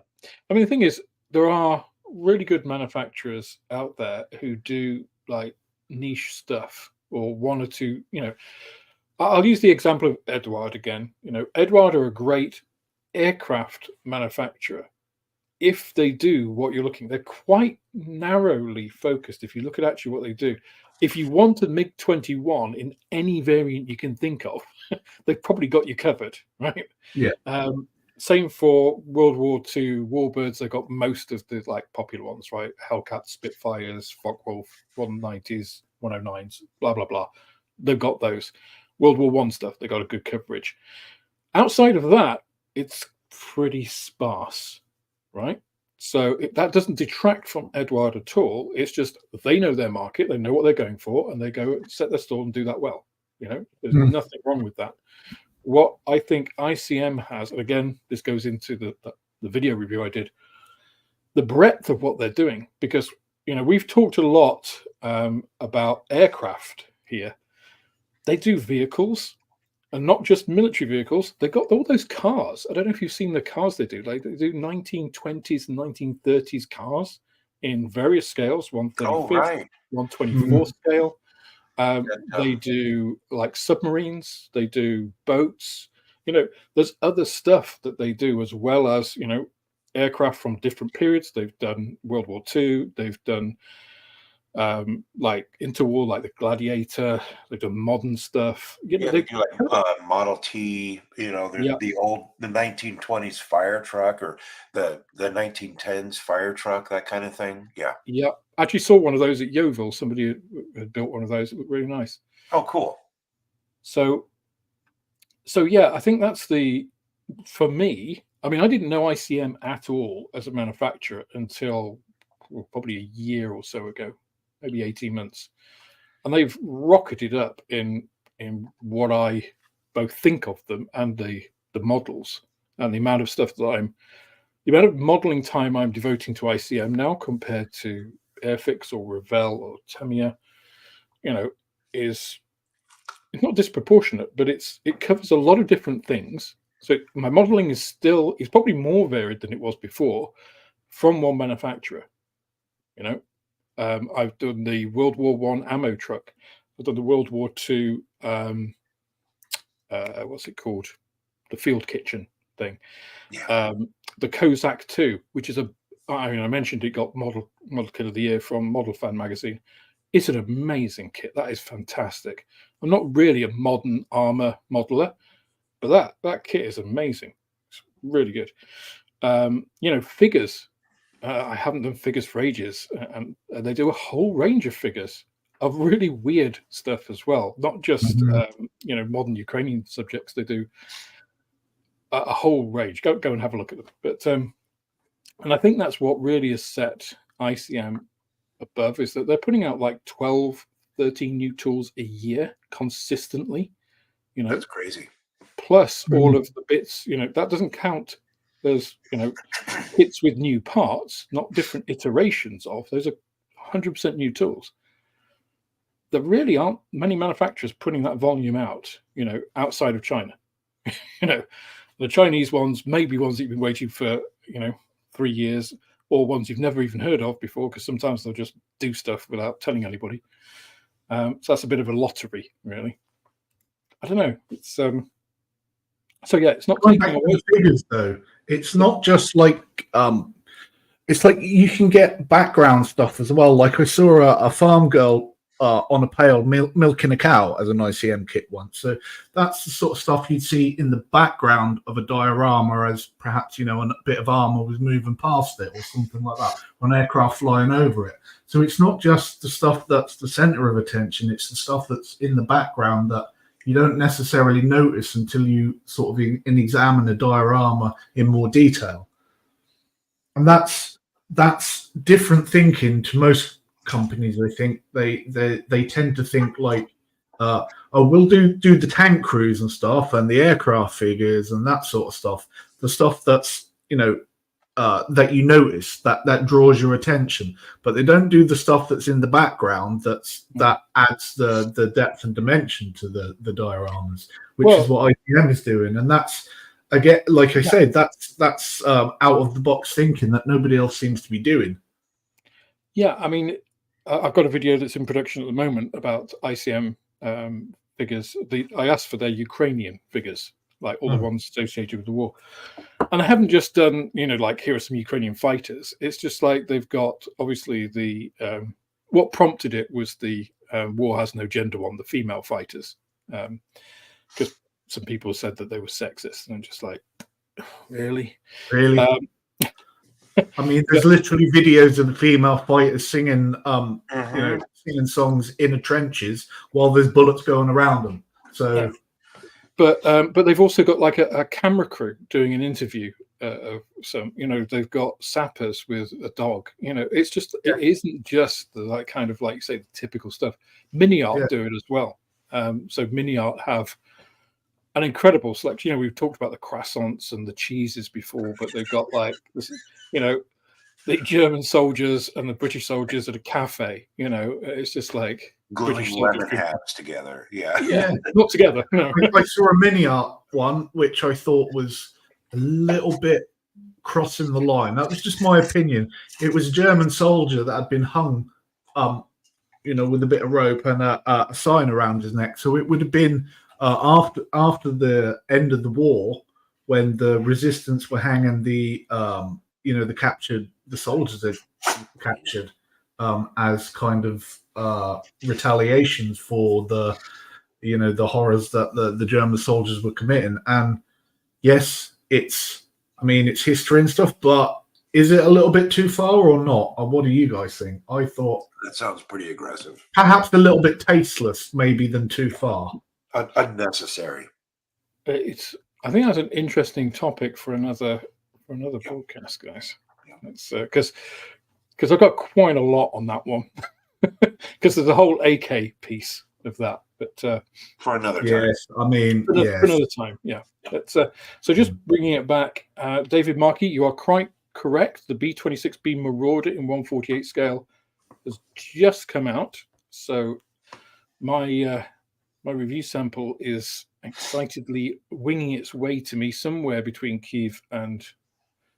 I mean, the thing is, there are really good manufacturers out there who do like niche stuff or one or two, you know. I'll use the example of Eduard again. You know, Eduard are a great aircraft manufacturer. If they do what you're looking, they're quite narrowly focused. If you look at actually what they do, if you want a MiG-21 in any variant you can think of, they've probably got you covered, right? Yeah. Same for World War II warbirds. They've got most of the like popular ones, right? Hellcat, Spitfires, Focke-Wulf, 190s, 109s, blah blah blah. They've got those. World War I stuff, they got a good coverage. Outside of that, it's pretty sparse, right? So that doesn't detract from Eduard at all. It's just they know their market, they know what they're going for, and they go set their stall and do that well. You know, there's nothing wrong with that. What I think ICM has, and again, this goes into the video review I did, the breadth of what they're doing, because, you know, we've talked a lot about aircraft here. They do vehicles, and not just military vehicles. They've got all those cars. I don't know if you've seen the cars they do. Like they do 1920s and 1930s cars in various scales, 135th, 124th scale. They do like submarines. They do boats. You know, there's other stuff that they do as well as, you know, aircraft from different periods. They've done World War II. They've done like interwar, like the Gladiator. They've done modern stuff. You know, they do like Model T. You know, the 1920s fire truck or the 1910s fire truck, that kind of thing. Yeah. Yeah. I actually saw one of those at Yeovil. Somebody had built one of those. It looked really nice. Oh, cool. So yeah, I think that's for me. I mean, I didn't know ICM at all as a manufacturer until probably a year or so ago. Maybe 18 months, and they've rocketed up in what I both think of them and the models and the amount of stuff that the amount of modeling time I'm devoting to ICM now compared to Airfix or Revell or Tamiya, you know, it's not disproportionate, but it covers a lot of different things. So my modeling is probably more varied than it was before, from one manufacturer. You know, I've done the World War I ammo truck. I've done the World War II. What's it called? The field kitchen thing. Yeah. The Kozak 2, which is I mentioned it got model kit of the year from Model Fan magazine. It's an amazing kit. That is fantastic. I'm not really a modern armor modeler, but that kit is amazing. It's really good. Figures. I haven't done figures for ages, and they do a whole range of figures of really weird stuff as well. Not just modern Ukrainian subjects. They do a whole range. Go and have a look at them. But and I think that's what really has set ICM above, is that they're putting out like 12, 13 new tools a year consistently. That's crazy. Plus all of the bits. That doesn't count. There's kits with new parts, not different iterations of. Those are 100% new tools. There really aren't many manufacturers putting that volume out, outside of China. The Chinese ones may be ones that you've been waiting for, 3 years, or ones you've never even heard of before, because sometimes they'll just do stuff without telling anybody. So that's a bit of a lottery, really. I don't know. It's so yeah, it's not taking away figures though. It's not just like it's like you can get background stuff as well. Like I saw a farm girl on a pail milking a cow as an ICM kit once. So that's the sort of stuff you'd see in the background of a diorama, as perhaps a bit of armor was moving past it or something like that, or an aircraft flying over it. So it's not just the stuff that's the center of attention, it's the stuff that's in the background that you don't necessarily notice until you sort of examine the diorama in more detail. And that's different thinking to most companies. I think they tend to think like, we'll do the tank crews and stuff and the aircraft figures and that sort of stuff. The stuff that's that you notice that draws your attention, but they don't do the stuff that's in the background that adds the depth and dimension to the dioramas, which is what ICM is doing. And that's, again, like I said, that's out of the box thinking that nobody else seems to be doing. Yeah, I mean, I've got a video that's in production at the moment about ICM figures. I asked for their Ukrainian figures, like all the ones associated with the war. And I haven't just done, like, here are some Ukrainian fighters. It's just like they've got, obviously, the what prompted it was the War Has No Gender one, the female fighters. Because some people said that they were sexist. And I'm just like, really? Really? I mean, there's literally videos of the female fighters singing, singing songs in the trenches while there's bullets going around them. So... Yeah. But they've also got like a camera crew doing an interview of some, they've got sappers with a dog. It's just, it isn't just the like kind of, like you say, the typical stuff. Mini Art do it as well. So Mini Art have an incredible selection. We've talked about the croissants and the cheeses before, but they've got like this, the German soldiers and the British soldiers at a cafe. It's just like gluing lemon hats together. Yeah, not together. No. I saw a Mini Art one, which I thought was a little bit crossing the line. That was just my opinion. It was a German soldier that had been hung, with a bit of rope and a sign around his neck. So it would have been after the end of the war, when the resistance were hanging the soldiers they captured as kind of retaliations for the horrors that the German soldiers were committing. And yes, it's history and stuff, but is it a little bit too far or not? Or what do you guys think? I thought that sounds pretty aggressive. Perhaps a little bit tasteless, maybe, than too far. Unnecessary. I think that's an interesting topic for another podcast, guys. It's because I've got quite a lot on that one. Because there's a whole AK piece of that, but for another time. Yes, I mean, for another time. Yeah. So just bringing it back, David Markey, you are quite correct. The B-26B Marauder in 1/48 scale has just come out. So my review sample is excitedly winging its way to me somewhere between Kyiv and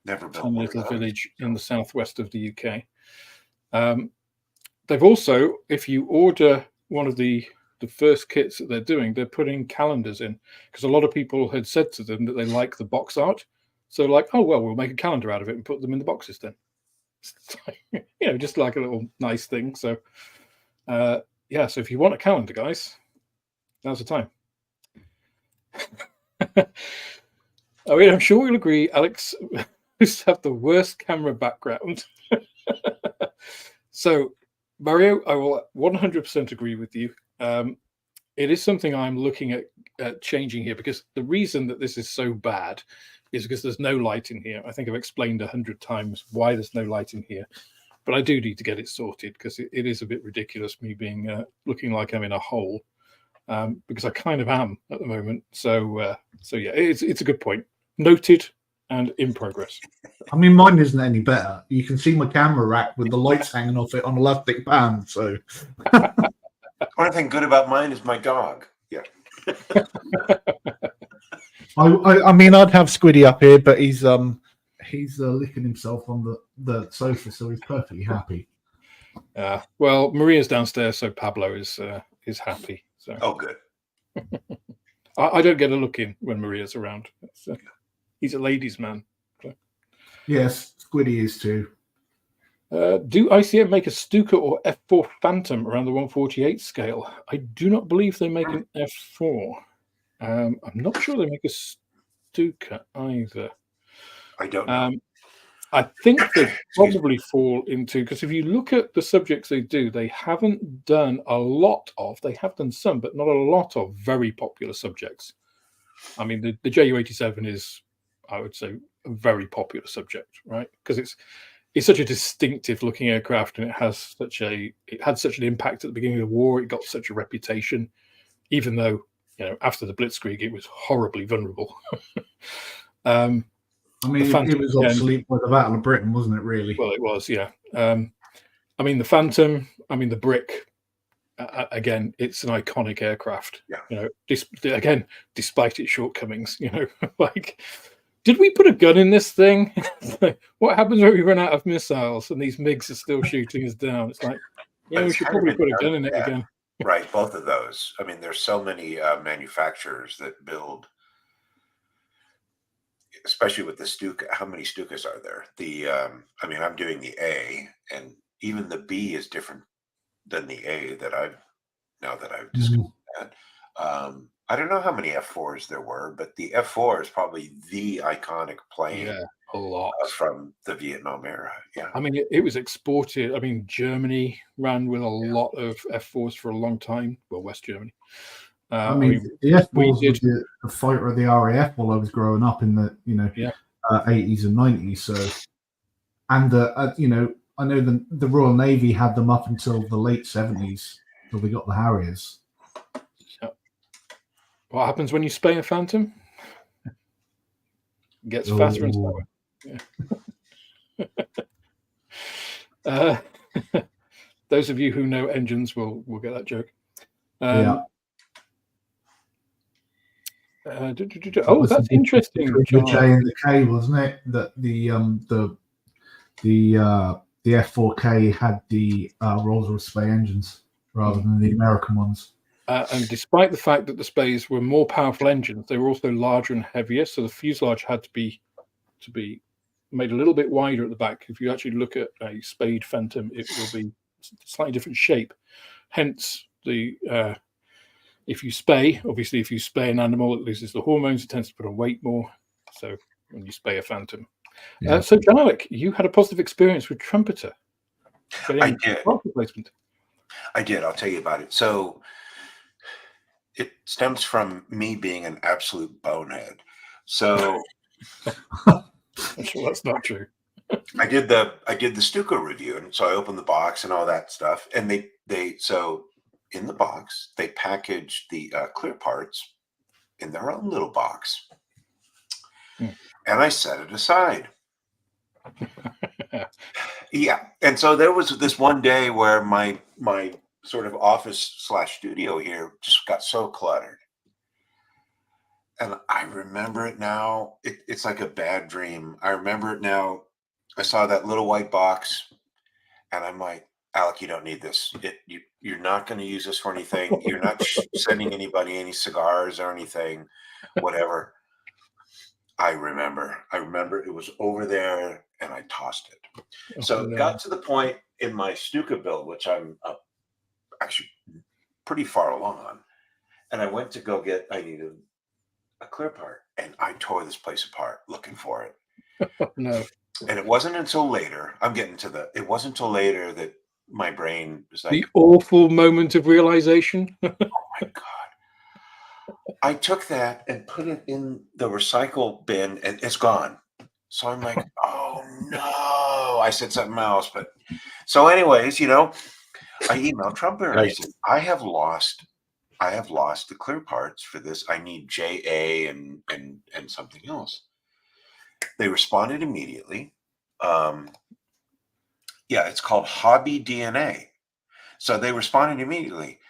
Never built tiny one of little those. village in the southwest of the UK. They've also, if you order one of the first kits that they're doing, they're putting calendars in, because a lot of people had said to them that they like the box art. So like, oh, well, we'll make a calendar out of it and put them in the boxes then. Just like a little nice thing. So, yeah, so if you want a calendar, guys, now's the time. I mean, I'm sure we'll agree, Alex used to have the worst camera background. So, Mario, I will 100% agree with you. It is something I'm looking at changing here, because the reason that this is so bad is because there's no light in here. I think I've explained 100 times why there's no light in here, but I do need to get it sorted, because it is a bit ridiculous, me being looking like I'm in a hole, because I kind of am at the moment. So yeah, it's a good point. Noted and in progress. I mean, mine isn't any better. You can see my camera rack with the lights hanging off it on elastic band. So, one thing good about mine is my dog. Yeah. I mean, I'd have Squiddy up here, but he's licking himself on the sofa, so he's perfectly happy. Well, Maria's downstairs, so Pablo is happy. So. Oh, good. I don't get a look in when Maria's around. He's a ladies' man. So. Yes, Squiddy is too. Do ICM make a Stuka or F4 Phantom around the 148 scale? I do not believe they make an F4. I'm not sure they make a Stuka either. I don't know. I think they probably fall into, because if you look at the subjects they do, they haven't done a lot of, they have done some, but not a lot of very popular subjects. I mean, the Ju-87 is, I would say, a very popular subject, right? Because it's such a distinctive looking aircraft, and it had such an impact at the beginning of the war. It got such a reputation, even though, after the Blitzkrieg, it was horribly vulnerable. I mean, it was obsolete by the Battle of Britain, wasn't it, really? Well, it was, yeah. I mean, the Phantom, the Brick, again, it's an iconic aircraft. Yeah. Again, despite its shortcomings, like, did we put a gun in this thing? What happens when we run out of missiles and these MiGs are still shooting us down? It's like, we should probably put a gun in it again. Right, both of those. I mean, there's so many manufacturers that build, especially with the Stuka. How many Stukas are there? I'm doing the A, and even the B is different than the A that I've discovered that. I don't know how many F4s there were, but the F4 is probably the iconic plane. Yeah, a lot from the Vietnam era. Yeah, I mean, it was exported. I mean, Germany ran with a lot of F4s for a long time. Well, West Germany. The F4s was the fighter of the RAF while I was growing up in the 80s and 90s. So, and I know the Royal Navy had them up until the late 70s, till they got the Harriers. What happens when you spay a Phantom? It gets faster and slower. Yeah. Those of you who know engines will get that joke. Oh, that's interesting. The J and the K, wasn't it? That the F4K had the Rolls-Royce Spey engines rather than the American ones. And despite the fact that the Speys were more powerful engines, they were also larger and heavier. So the fuselage had to be made a little bit wider at the back. If you actually look at a Speyed Phantom, it will be slightly different shape. Hence, if you spay an animal, it loses the hormones. It tends to put on weight more. So when you spay a Phantom. So, Jan-Alec, you had a positive experience with Trumpeter. I did. Replacement. I did. I'll tell you about it. So it stems from me being an absolute bonehead. So I'm sure that's not true. I did the Stuka review, and so I opened the box and all that stuff. And so in the box they packaged the clear parts in their own little box, and I set it aside. Yeah, and so there was this one day where my sort of office / studio here just got so cluttered, And I remember it now. It's like a bad dream. I remember it now. I saw that little white box, and I'm like, Alec, you don't need this. You're not going to use this for anything. You're not sending anybody any cigars or anything, whatever. I remember it was over there, and I tossed it. So it got to the point in my Stuka build, which I'm actually pretty far along on, and I went to go get. I needed a clear part, and I tore this place apart looking for it. No. And it wasn't until later. It wasn't until later that my brain was like, the awful moment of realization. oh my God. I took that and put it in the recycle bin, and it's gone. So I'm like, oh no. I said something else, but so anyways, I emailed Trump and I said, I have lost the clear parts for this. I need JA and something else. They responded immediately. It's called Hobby DNA. So they responded immediately.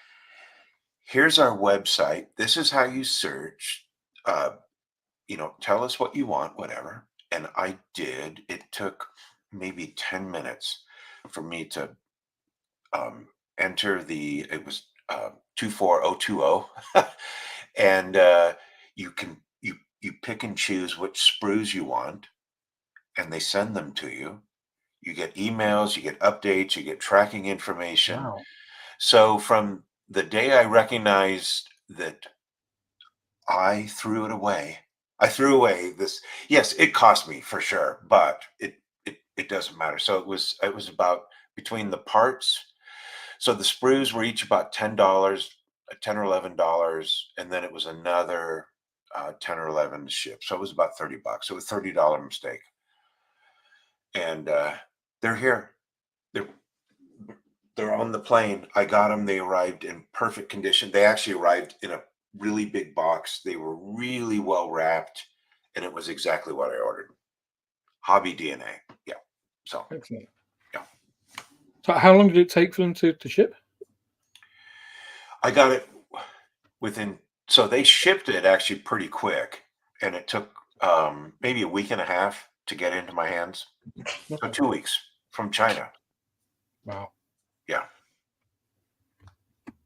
Here's our website. This is how you search. Tell us what you want, whatever. And I did. It took maybe 10 minutes for me to enter it was 24020. And you pick and choose which sprues you want, and they send them to you. You get emails, you get updates, you get tracking information. Wow. So from the day I recognized that I threw it away, this. Yes, it cost me for sure, but it doesn't matter. So it was about between the parts. So the sprues were each about $10, $10 or $11, and then it was another 10 or 11 to ship. So it was about $30. So it was a $30 mistake. And they're here. They're on the plane. I got them. They arrived in perfect condition. They actually arrived in a really big box. They were really well wrapped, and it was exactly what I ordered. Hobby DNA. Yeah. So excellent. Yeah. So how long did it take for them to ship? I got it so they shipped it actually pretty quick, and it took maybe a week and a half to get into my hands. So 2 weeks from China. Wow. Yeah.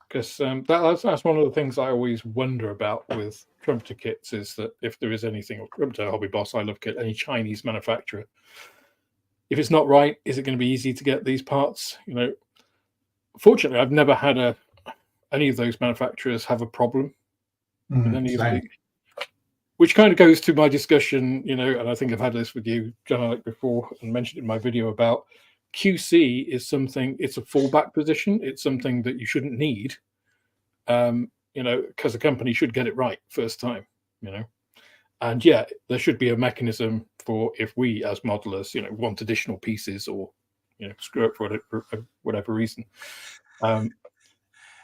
Because that's one of the things I always wonder about with trumpeter kits is that if there is anything, or trumpeter, hobby boss, I love kit, any Chinese manufacturer, if it's not right, is it going to be easy to get these parts? Fortunately, I've never had any of those manufacturers have a problem with any of the, which kind of goes to my discussion, and I think I've had this with you, John, before, and mentioned in my video about QC is something, it's a fallback position. It's something that you shouldn't need, because a company should get it right first time, and there should be a mechanism for if we as modelers, want additional pieces or, screw up for whatever reason.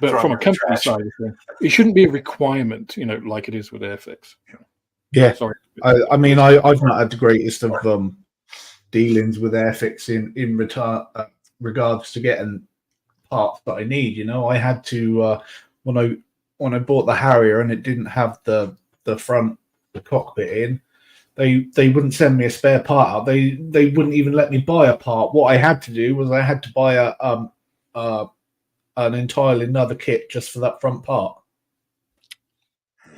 But from a company side of things, it shouldn't be a requirement, like it is with airfix. Yeah. Sorry. I mean, I've not had the greatest of dealings with airfix in regards to getting parts that I need. I had to when I bought the Harrier and it didn't have the front, the cockpit in, they wouldn't send me a spare part out. They wouldn't even let me buy a part. What I had to do was I had to buy an entirely another kit just for that front part.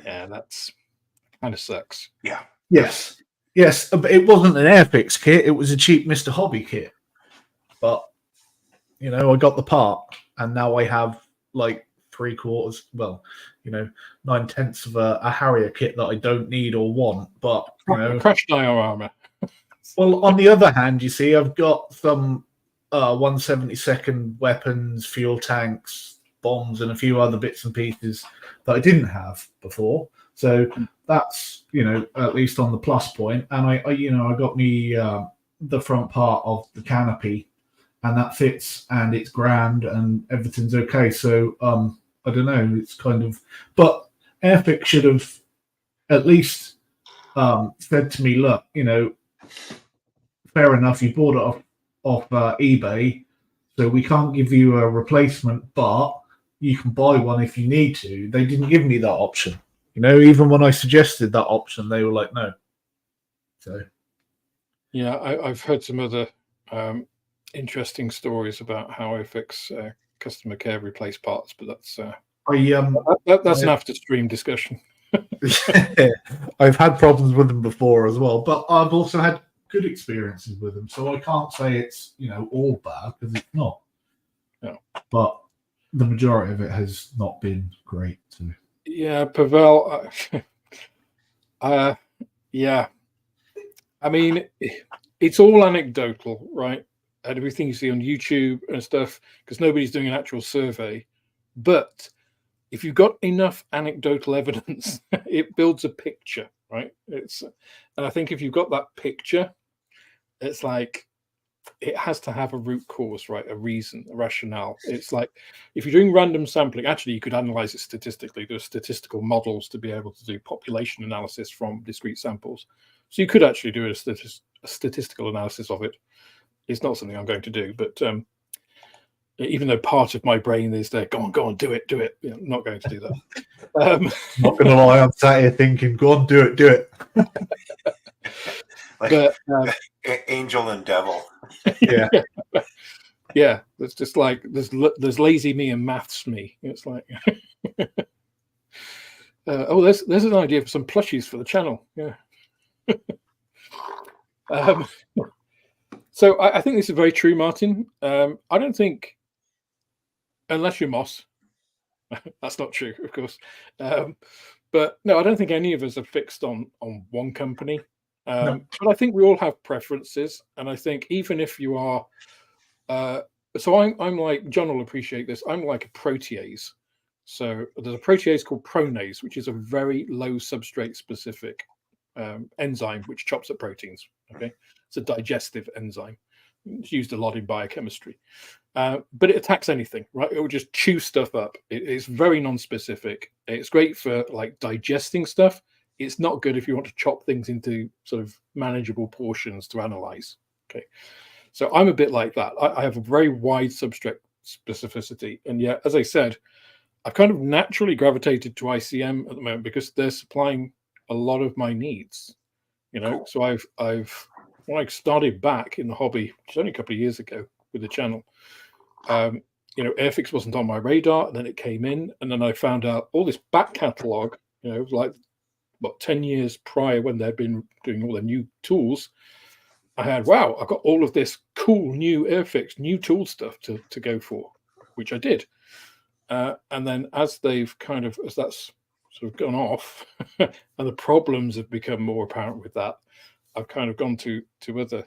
Yeah, that's kind of sucks. Yeah. Yes, but it wasn't an airfix kit. It was a cheap Mr. Hobby kit. But I got the part, and now I have like 3/4, 9/10 of a Harrier kit that I don't need or want. But crash diorama. Well, on the other hand, you see, I've got some 172nd weapons, fuel tanks, bombs, and a few other bits and pieces that I didn't have before. So that's at least on the plus point. And I got me the front part of the canopy, and that fits, and it's grand, and everything's okay. So I don't know. It's kind of, but Airfix should have at least said to me, look, fair enough, you bought it off eBay, so we can't give you a replacement, but you can buy one if you need to. They didn't give me that option. You know, even when I suggested that option, they were like, no. So, yeah, I've heard some other interesting stories about how airfix customer care replace parts, but that's an after stream discussion. I've had problems with them before as well, but I've also had good experiences with them, so I can't say it's, you know, all bad, because it's not. No. But the majority of it has not been great. So. Yeah, Pavel. Yeah. I mean, it's all anecdotal, right? And everything you see on YouTube and stuff, because nobody's doing an actual survey. But if you've got enough anecdotal evidence, it builds a picture, right? And I think if you've got that picture, it's like it has to have a root cause, right? A reason, a rationale. It's like if you're doing random sampling, actually, you could analyze it statistically. There's statistical models to be able to do population analysis from discrete samples. So you could actually do a statistical analysis of it. It's not something I'm going to do, but even though part of my brain is there, go on, do it. You know, I'm not going to do that. Not going to lie, I'm sat here thinking, go on, do it. Like, but angel and devil. Yeah. Yeah, it's just like there's lazy me and maths me. It's like, oh, there's an idea for some plushies for the channel. Yeah. So I think this is very true, Martin. I don't think, unless you're Moss, that's not true, of course. But no, I don't think any of us are fixed on one company. No. But I think we all have preferences, and I think even if you are, so I'm like, John will appreciate this. I'm like a protease. So there's a protease called pronase, which is a very low substrate specific enzyme which chops up proteins. Okay, it's a digestive enzyme. It's used a lot in biochemistry, but it attacks anything, right? It will just chew stuff up. It's very non-specific. It's great for like digesting stuff. It's not good if you want to chop things into sort of manageable portions to analyze. Okay, so I'm a bit like that. I have a very wide substrate specificity, and yet, as I said, I've kind of naturally gravitated to ICM at the moment because they're supplying a lot of my needs. You know, so I've when I started back in the hobby, which is only a couple of years ago with the channel, you know, airfix wasn't on my radar, and then it came in, and then I found out all this back catalog. You know, like about 10 years prior when they'd been doing all the new tools, I had, wow, I've got all of this cool new airfix, new tool stuff to go for, which I did. And then as that's sort of gone off and the problems have become more apparent with that, I've kind of gone to other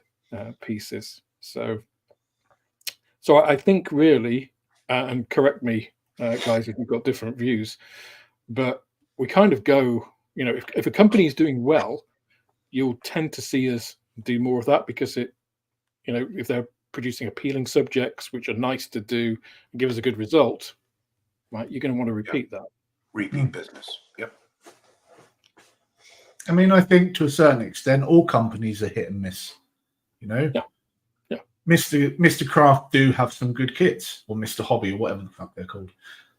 pieces. So I think really, and correct me, guys, if you've got different views, but we kind of go, you know, if a company is doing well, you'll tend to see us do more of that because it, you know, if they're producing appealing subjects, which are nice to do and give us a good result, right, you're going to want to repeat that. Repeat business. Yep. I mean, I think to a certain extent, all companies are hit and miss. You know, Yeah. Mr. Craft do have some good kits, or Mr. Hobby, or whatever the fuck they're called.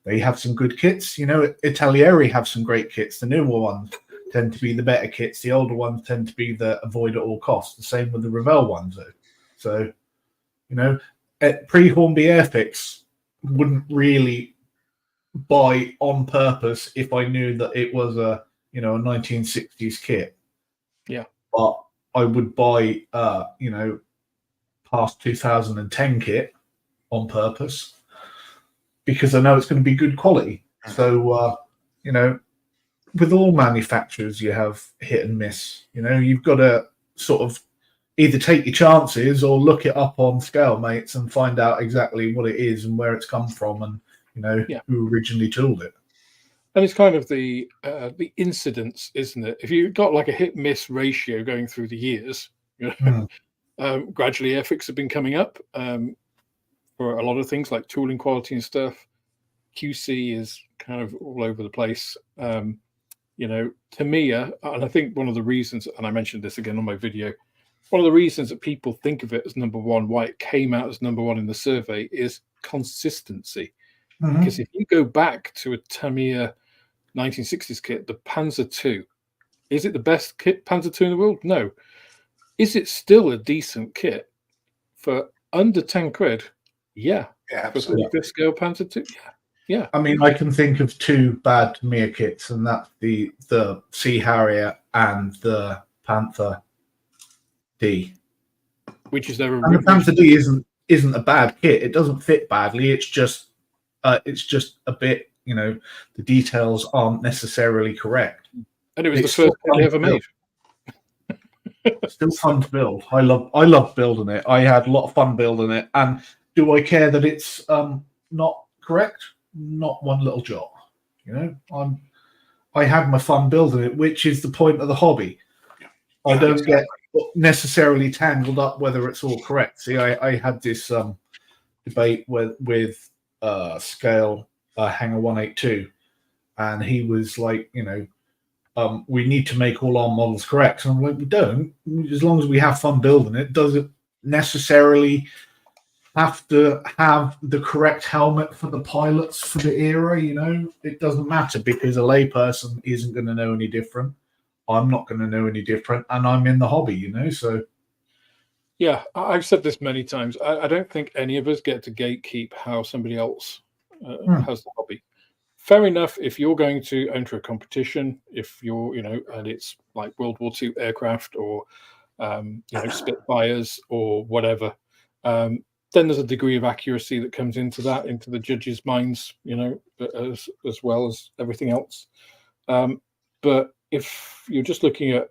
They have some good kits. You know, Italieri have some great kits. The newer ones tend to be the better kits. The older ones tend to be the avoid at all costs. The same with the Revell ones, though. So, you know, at pre-Hornby Airfix wouldn't really buy on purpose if I knew that it was a 1960s kit. Yeah. But I would buy past 2010 kit on purpose because I know it's going to be good quality. So with all manufacturers you have hit and miss. You know, you've got to sort of either take your chances or look it up on ScaleMates and find out exactly what it is and where it's come from and who originally tooled it. And it's kind of the incidence, isn't it? If you've got like a hit-miss ratio going through the years, gradually airfix have been coming up for a lot of things like tooling quality and stuff. QC is kind of all over the place. Tamiya, and I think one of the reasons, and I mentioned this again on my video, one of the reasons that people think of it as number one, why it came out as number one in the survey, is consistency. Because if you go back to a Tamiya 1960s kit, the Panzer II. Is it the best kit Panzer II in the world? No. Is it still a decent kit for under 10 quid? Yeah. Absolutely. For 35th scale Panzer II? Yeah. I mean, I can think of two bad Tamiya kits, and that's the Sea Harrier and the Panther D. Which is their And the Panther D isn't a bad kit. It doesn't fit badly. It's just a bit, the details aren't necessarily correct. And it was the first kit they ever made. Still fun to build. I love building it. I had a lot of fun building it. And do I care that it's not correct? Not one little jot. I had my fun building it, which is the point of the hobby. Yeah. I don't get necessarily tangled up whether it's all correct. See, I had this debate with Scale Hanger 182, and he was like, we need to make all our models correct. And I'm like, we don't. As long as we have fun building it, doesn't necessarily have to have the correct helmet for the pilots for the era. It doesn't matter, because a layperson isn't going to know any different. I'm not going to know any different, and I'm in the hobby, so. Yeah, I've said this many times. I don't think any of us get to gatekeep how somebody else has the hobby. Fair enough, if you're going to enter a competition, if you're, and it's like World War II aircraft or, Spitfires or whatever, then there's a degree of accuracy that comes into the judges' minds, as well as everything else. But if you're just looking at,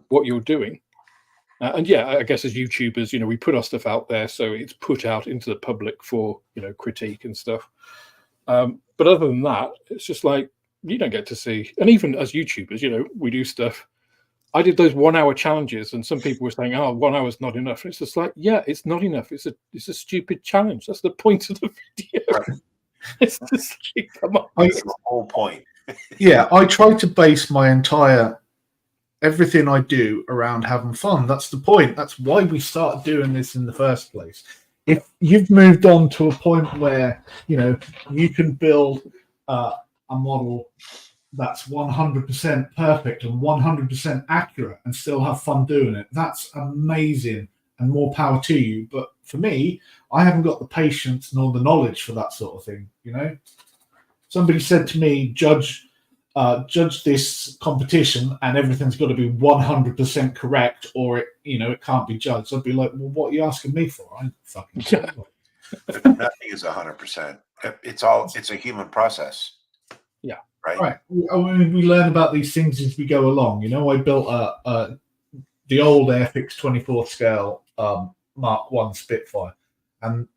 what you're doing, and yeah, I guess as YouTubers, we put our stuff out there, so it's put out into the public for, critique and stuff. But other than that, it's just like, you don't get to see, and even as YouTubers, we do stuff. I did those 1 hour challenges, and some people were saying, "Oh, 1 hour is not enough." And it's just like, yeah, it's not enough. It's a stupid challenge. That's the point of the video. Right. It's just come on. That's the whole point. Yeah, I try to base everything I do around having fun. That's the point. That's why we started doing this in the first place. If you've moved on to a point where you can build a model that's 100% perfect and 100% accurate and still have fun doing it, that's amazing, and more power to you. But for me, I haven't got the patience nor the knowledge for that sort of thing. Somebody said to me, judge this competition and everything's got to be 100% correct, or it can't be judged. I'd be like, well, what are you asking me for? I ain't fucking Nothing is 100%. It's a human process. Yeah. Right. I mean, we learn about these things as we go along. I built the old airfix 24th scale Mark 1 Spitfire, and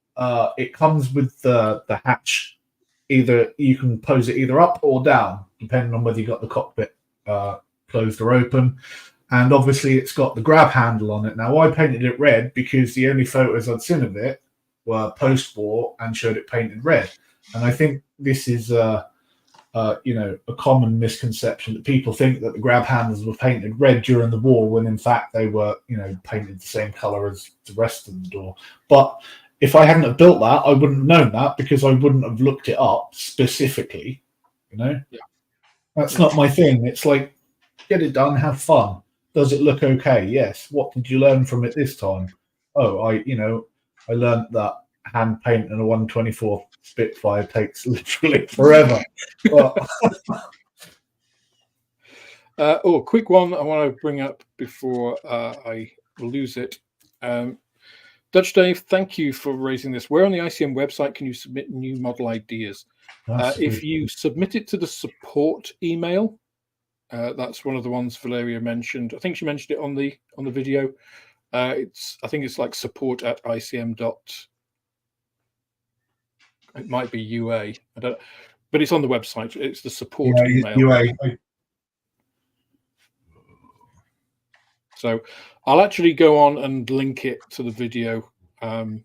it comes with the hatch. Either you can pose it either up or down, depending on whether you got the cockpit closed or open. And obviously, it's got the grab handle on it. Now, I painted it red because the only photos I'd seen of it were post-war and showed it painted red. And I think this is a common misconception that people think that the grab handles were painted red during the war, when in fact they were, painted the same color as the rest of the door. But if I hadn't have built that, I wouldn't have known that, because I wouldn't have looked it up specifically. Yeah. That's not my thing. It's like, get it done, have fun. Does it look okay? Yes. What did you learn from it this time? Oh, I learned that hand painting a 124 Spitfire takes literally forever. Quick one I want to bring up before I lose it. Dutch Dave, thank you for raising this. Where on the ICM website can you submit new model ideas? If you submit it to the support email, that's one of the ones Valeriia mentioned. I think she mentioned it on the video. I think it's like support@icm. It might be UA. I don't, but it's on the website. It's the support email. UA. So I'll actually go on and link it to the video in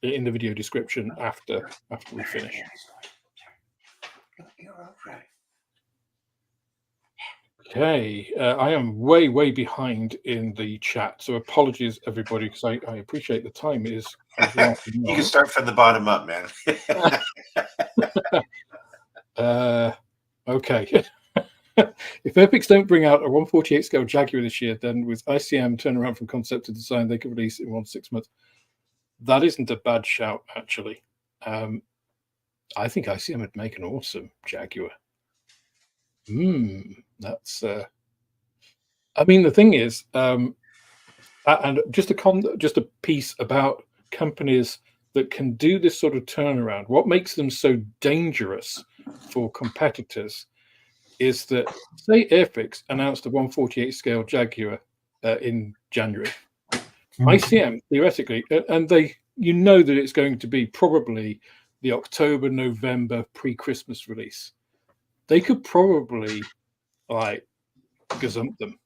the video description after we finish. Okay, I am way behind in the chat, so apologies everybody, because I appreciate the time is. You can start from the bottom up, man. Okay. If airfix don't bring out a 148 scale Jaguar this year, then with ICM turnaround from concept to design, they could release it in 6 months. That isn't a bad shout, actually. I think ICM would make an awesome Jaguar. That's. I mean, the thing is, and just a piece about companies that can do this sort of turnaround. What makes them so dangerous for competitors is that, say, Airfix announced a 148 scale Jaguar in January. ICM theoretically, and that it's going to be probably the October, November pre-Christmas release. They could probably like gazump them,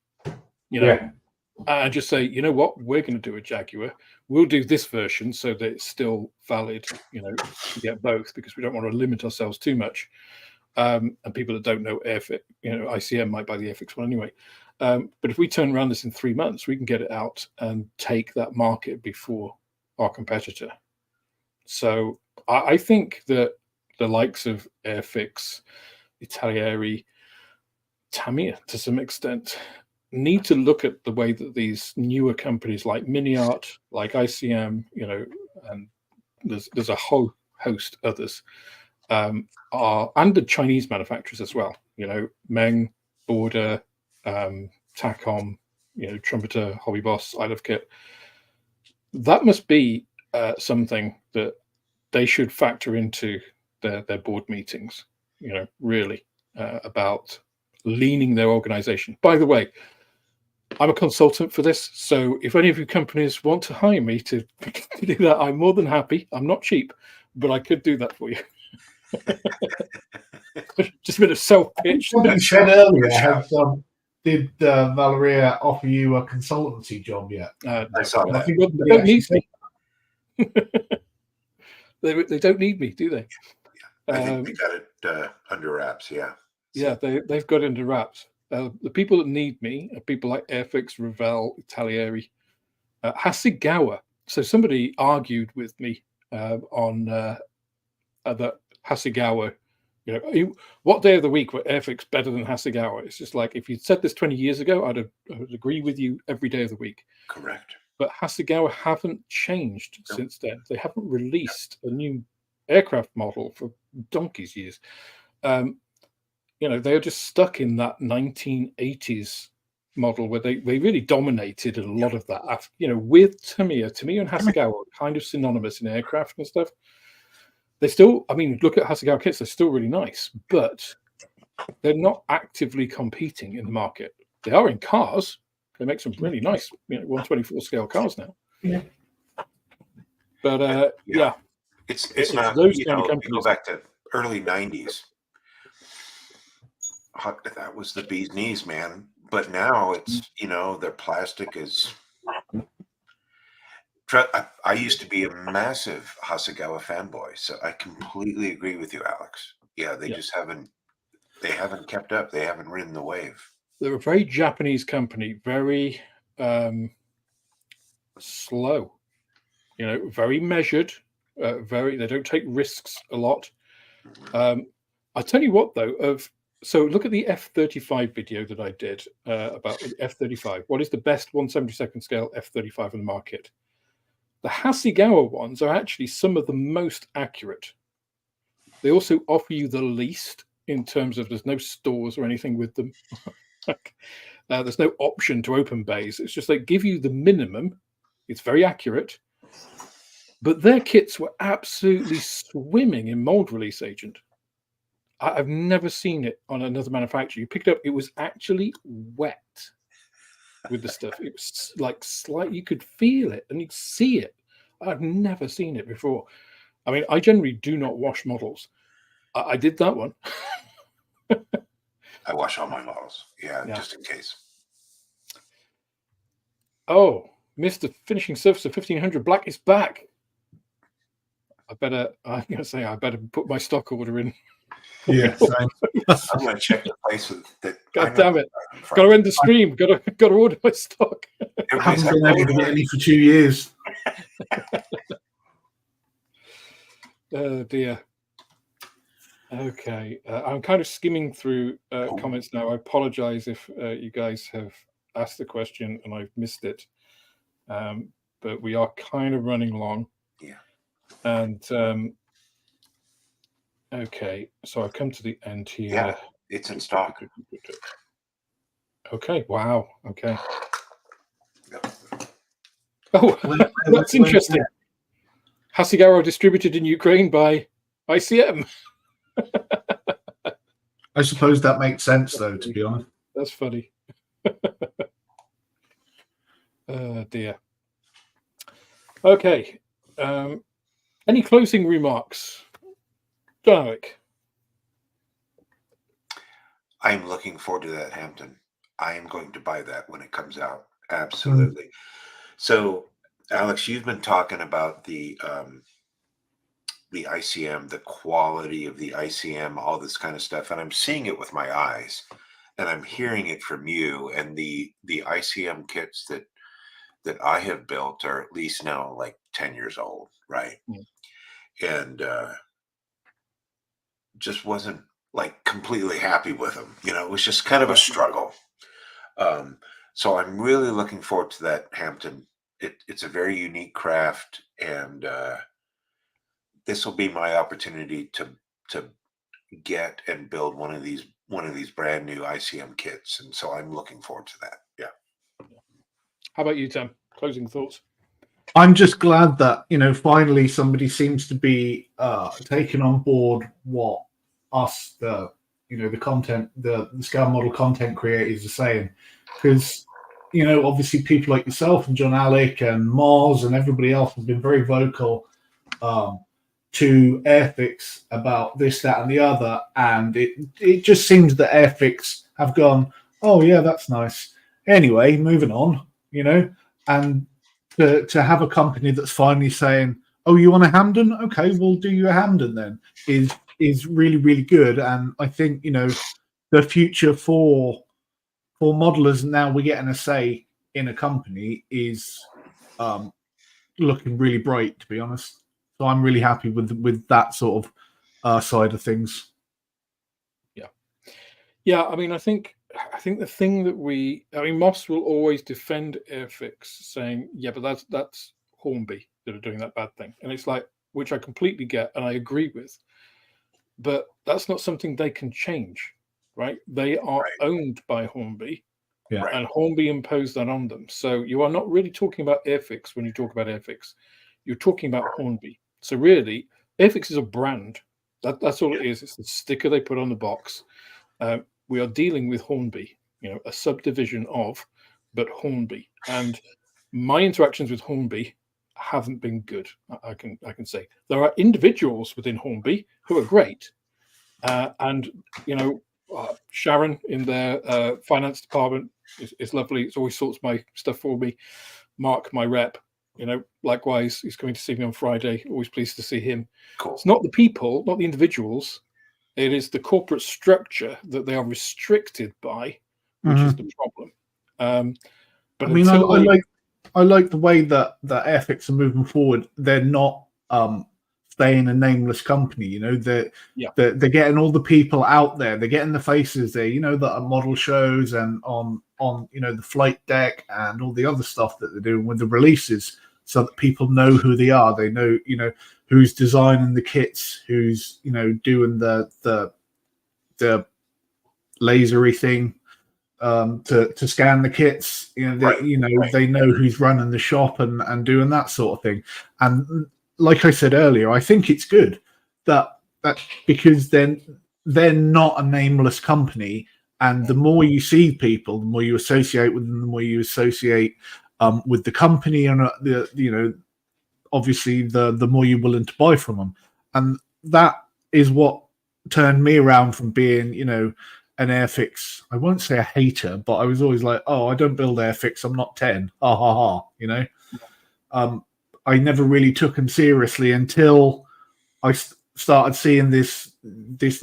and just say, you know what, we're going to do a Jaguar. We'll do this version so that it's still valid, to get both, because we don't want to limit ourselves too much. And people that don't know Airfix, ICM might buy the Airfix one anyway. But if we turn around this in 3 months, we can get it out and take that market before our competitor. So I think that the likes of Airfix, Italieri, Tamiya to some extent need to look at the way that these newer companies like MiniArt, like ICM, and there's a whole host others, are, and the Chinese manufacturers as well, Meng, Border, Tacom, Trumpeter, Hobby Boss, I Love Kit. That must be something that they should factor into their board meetings, really, about leaning their organization. By the way, I'm a consultant for this, so if any of you companies want to hire me to do that, I'm more than happy. I'm not cheap, but I could do that for you. Just a bit of self-pitch. What you said earlier, did Valeriia offer you a consultancy job yet? I saw that. They don't need me. They don't need me, do they? I think they got it under wraps, yeah. Yeah, they've got it under wraps. The people that need me are people like Airfix, Revell, Italieri, Hasegawa. So somebody argued with me on that Hasegawa, what day of the week were Airfix better than Hasegawa? It's just like, if you'd said this 20 years ago, I would agree with you every day of the week. Correct. But Hasegawa haven't changed since then. They haven't released a new aircraft model for donkey's years. They are just stuck in that 1980s model where they really dominated a lot of that. With Tamiya and Hasegawa are kind of synonymous in aircraft and stuff. They still, look at Hasegawa kits, they're still really nice, but they're not actively competing in the market. They are in cars. They make some really nice 124 scale cars now. Yeah. But it's not those kind of companies. Go back to early 90s. That was the bee's knees, man. But now it's, their plastic is. I used to be a massive Hasegawa fanboy, so I completely agree with you, Alex. Yeah, they just haven't kept up. They haven't ridden the wave. They're a very Japanese company, very slow, very measured, they don't take risks a lot. I tell you what, though, so look at the F-35 video that I did about the F-35. What is the best 1/72nd scale F-35 on the market? The Hasegawa ones are actually some of the most accurate. They also offer you the least in terms of there's no stores or anything with them. There's no option to open bays. It's just they give you the minimum. It's very accurate. But their kits were absolutely swimming in mold release agent. I've never seen it on another manufacturer. You picked it up, it was actually wet with the stuff. It was like you could feel it and you'd see it. I've never seen it before. I generally do not wash models. I did that one. I wash all my models. Yeah, just in case. Oh, Mr. Finishing Surface of 1500 Black is back. I better put my stock order in. Yeah, I'm going to check the place that. God damn it! Got to end the stream. Got to order my stock. I haven't been able to get any for 2 years. Oh dear. Okay, I'm kind of skimming through comments now. I apologize if you guys have asked the question and I've missed it, but we are kind of running long. Yeah. And okay, so I've come to the end here. Yeah, it's in stock. Okay, wow. Okay. Yep. Oh, that's interesting. Hasegawa distributed in Ukraine by ICM. I suppose that makes sense, though, to be honest. That's funny. Dear. Okay. Any closing remarks? John Alec. I'm looking forward to that, Hampton. I am going to buy that when it comes out. Absolutely. So, Alex, you've been talking about the ICM, the quality of the ICM, all this kind of stuff, and I'm seeing it with my eyes, and I'm hearing it from you. And the ICM kits that I have built are at least now like 10 years old, right? And just wasn't like completely happy with them. It was just kind of a struggle. So I'm really looking forward to that, Hampton. It's a very unique craft, and this will be my opportunity to get and build one of these brand new ICM kits, and so I'm looking forward to that. Yeah. How about you, Tim? Closing thoughts? I'm just glad that finally somebody seems to be taking on board what us, the content, the scale model content creators are saying, because obviously people like yourself and John Alec and Mars and everybody else has been very vocal to airfix about this, that, and the other, and it just seems that airfix have gone, oh yeah, that's nice. Anyway, moving on, and to have a company that's finally saying, oh, you want a Hamden? Okay, we'll do you a Hamden then, is really, really good. And I think, the future for modelers, now we're getting a say in a company, is looking really bright, to be honest. So I'm really happy with that sort of side of things. Yeah. I mean, I think the thing that Moss will always defend airfix, saying, yeah, but that's Hornby that are doing that bad thing, and it's like, which I completely get and I agree with, but that's not something they can change, right? They are owned by Hornby. Yeah. And Hornby imposed that on them. So you are not really talking about airfix when you talk about airfix. You're talking about Hornby. So really, airfix is a brand. That's all it is. It's the sticker they put on the box. We are dealing with Hornby, a subdivision of, but Hornby. And my interactions with Hornby haven't been good. I can say there are individuals within Hornby who are great, and Sharon in their finance department is lovely. It's always sorts my stuff for me. Mark, my rep, likewise, he's coming to see me on Friday. Always pleased to see him. Cool. It's not the people, not the individuals. It is the corporate structure that they are restricted by, which is the problem. But I mean, I like the way that airfix are moving forward. They're not staying a nameless company. They're getting all the people out there. They're getting the faces there. That are model shows and on the flight deck and all the other stuff that they're doing with the releases, so that people know who they are. They know who's designing the kits, who's doing the lasery thing to scan the kits. They know who's running the shop and doing that sort of thing. And like I said earlier, I think it's good that because then they're not a nameless company, and the more you see people, the more you associate with them, the more you associate with the company, and obviously the more you're willing to buy from them. And that is what turned me around from being an airfix, I won't say a hater, but I was always like, oh, I don't build airfix, I'm not 10, ha ha ha. I never really took them seriously until I started seeing this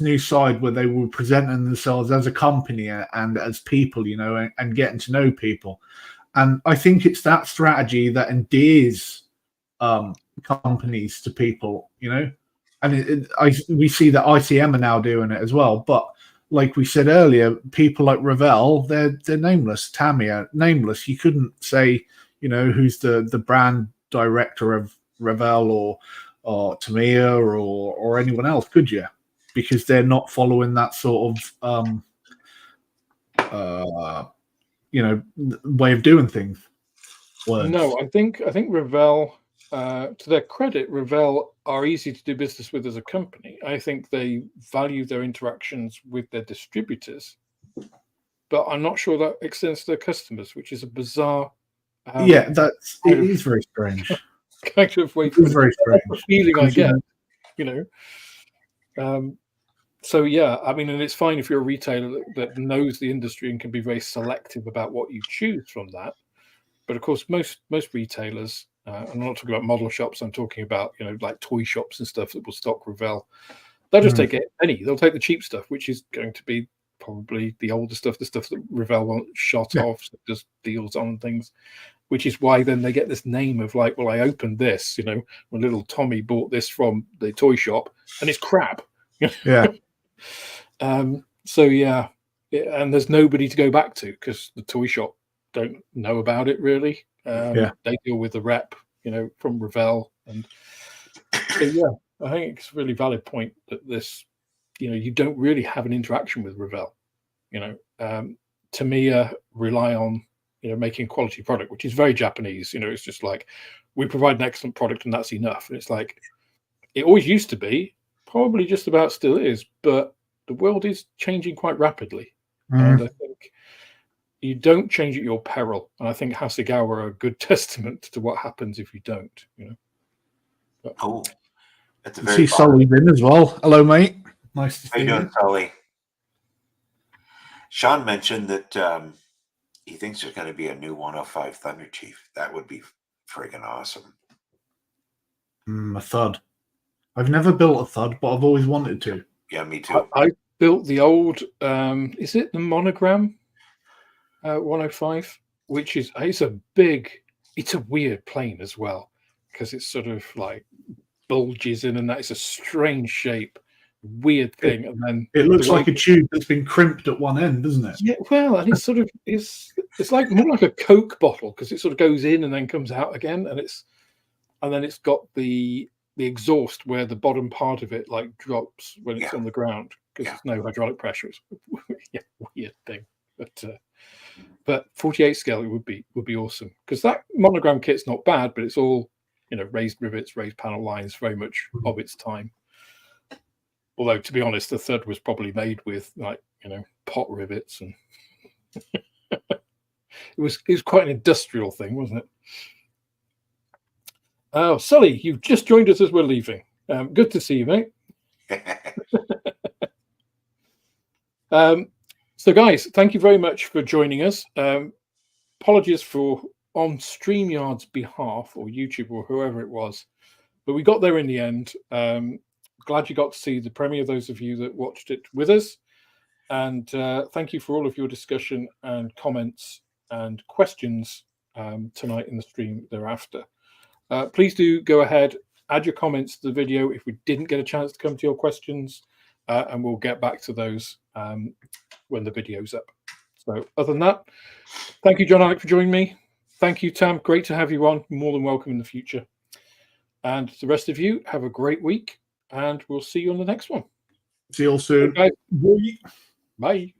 new side where they were presenting themselves as a company and as people, and getting to know people. And I think it's that strategy that endears companies to people, and we see that ICM are now doing it as well. But like we said earlier, people like Revell, they're nameless. Tamiya, nameless. You couldn't say, who's the brand director of Revell or Tamiya or anyone else, could you? Because they're not following that sort of way of doing things. Words. No, I think Revell, to their credit, Revell are easy to do business with as a company. I think they value their interactions with their distributors, but I'm not sure that extends to their customers, which is a bizarre. It is very strange. Kind of way. It is very strange. That's the feeling I get, So yeah, I mean, and it's fine if you're a retailer that knows the industry and can be very selective about what you choose from that. But of course, most retailers, I'm not talking about model shops. I'm talking about like toy shops and stuff that will stock Revell. They'll just take any. They'll take the cheap stuff, which is going to be probably the older stuff, the stuff that Revell won't shot off, so just deals on things. Which is why then they get this name of like, well, I opened this, when little Tommy bought this from the toy shop, and it's crap. Yeah. So yeah, and there's nobody to go back to because the toy shop don't know about it really. They deal with the rep, from Revell, and so yeah, I think it's a really valid point that this, you don't really have an interaction with Revell. Tamiya rely on making quality product, which is very Japanese. It's just like we provide an excellent product and that's enough. And it's like it always used to be, probably just about still is, but the world is changing quite rapidly. And I think you don't change at your peril. And I think Hasegawa are a good testament to what happens if you don't. But, that's a I very. see Sully's in as well. Hello, mate. Nice to see you. How you doing, Sully? Sean mentioned that he thinks there's going to be a new 105 Thunder Chief. That would be friggin' awesome. A Thud. I've never built a Thud, but I've always wanted to. Yeah, me too. I built the old, is it the Monogram 105? Which is, it's a weird plane as well, because it's sort of like bulges in and that is a strange shape. Weird thing, and then it looks like a tube that's been crimped at one end, doesn't it? Yeah, well, and it's sort of it's like more like a Coke bottle because it sort of goes in and then comes out again, and then it's got the exhaust where the bottom part of it like drops when it's on the ground because there's no hydraulic pressure. It's weird thing, but 48 scale it would be awesome because that Monogram kit's not bad, but it's all raised rivets, raised panel lines, very much of its time. Although, to be honest, the Thud was probably made with pot rivets, and it was quite an industrial thing, wasn't it? Oh, Sully, you've just joined us as we're leaving. Good to see you, mate. So, guys, thank you very much for joining us. Apologies for on StreamYard's behalf or YouTube or whoever it was, but we got there in the end. Glad you got to see the premiere, those of you that watched it with us. And thank you for all of your discussion and comments and questions tonight in the stream thereafter. Please do go ahead, add your comments to the video if we didn't get a chance to come to your questions, and we'll get back to those when the video's up. So other than that, thank you, John Alec, for joining me. Thank you, Tam. Great to have you on. More than welcome in the future. And the rest of you, have a great week. And we'll see you on the next one. See you all soon. Bye. Bye.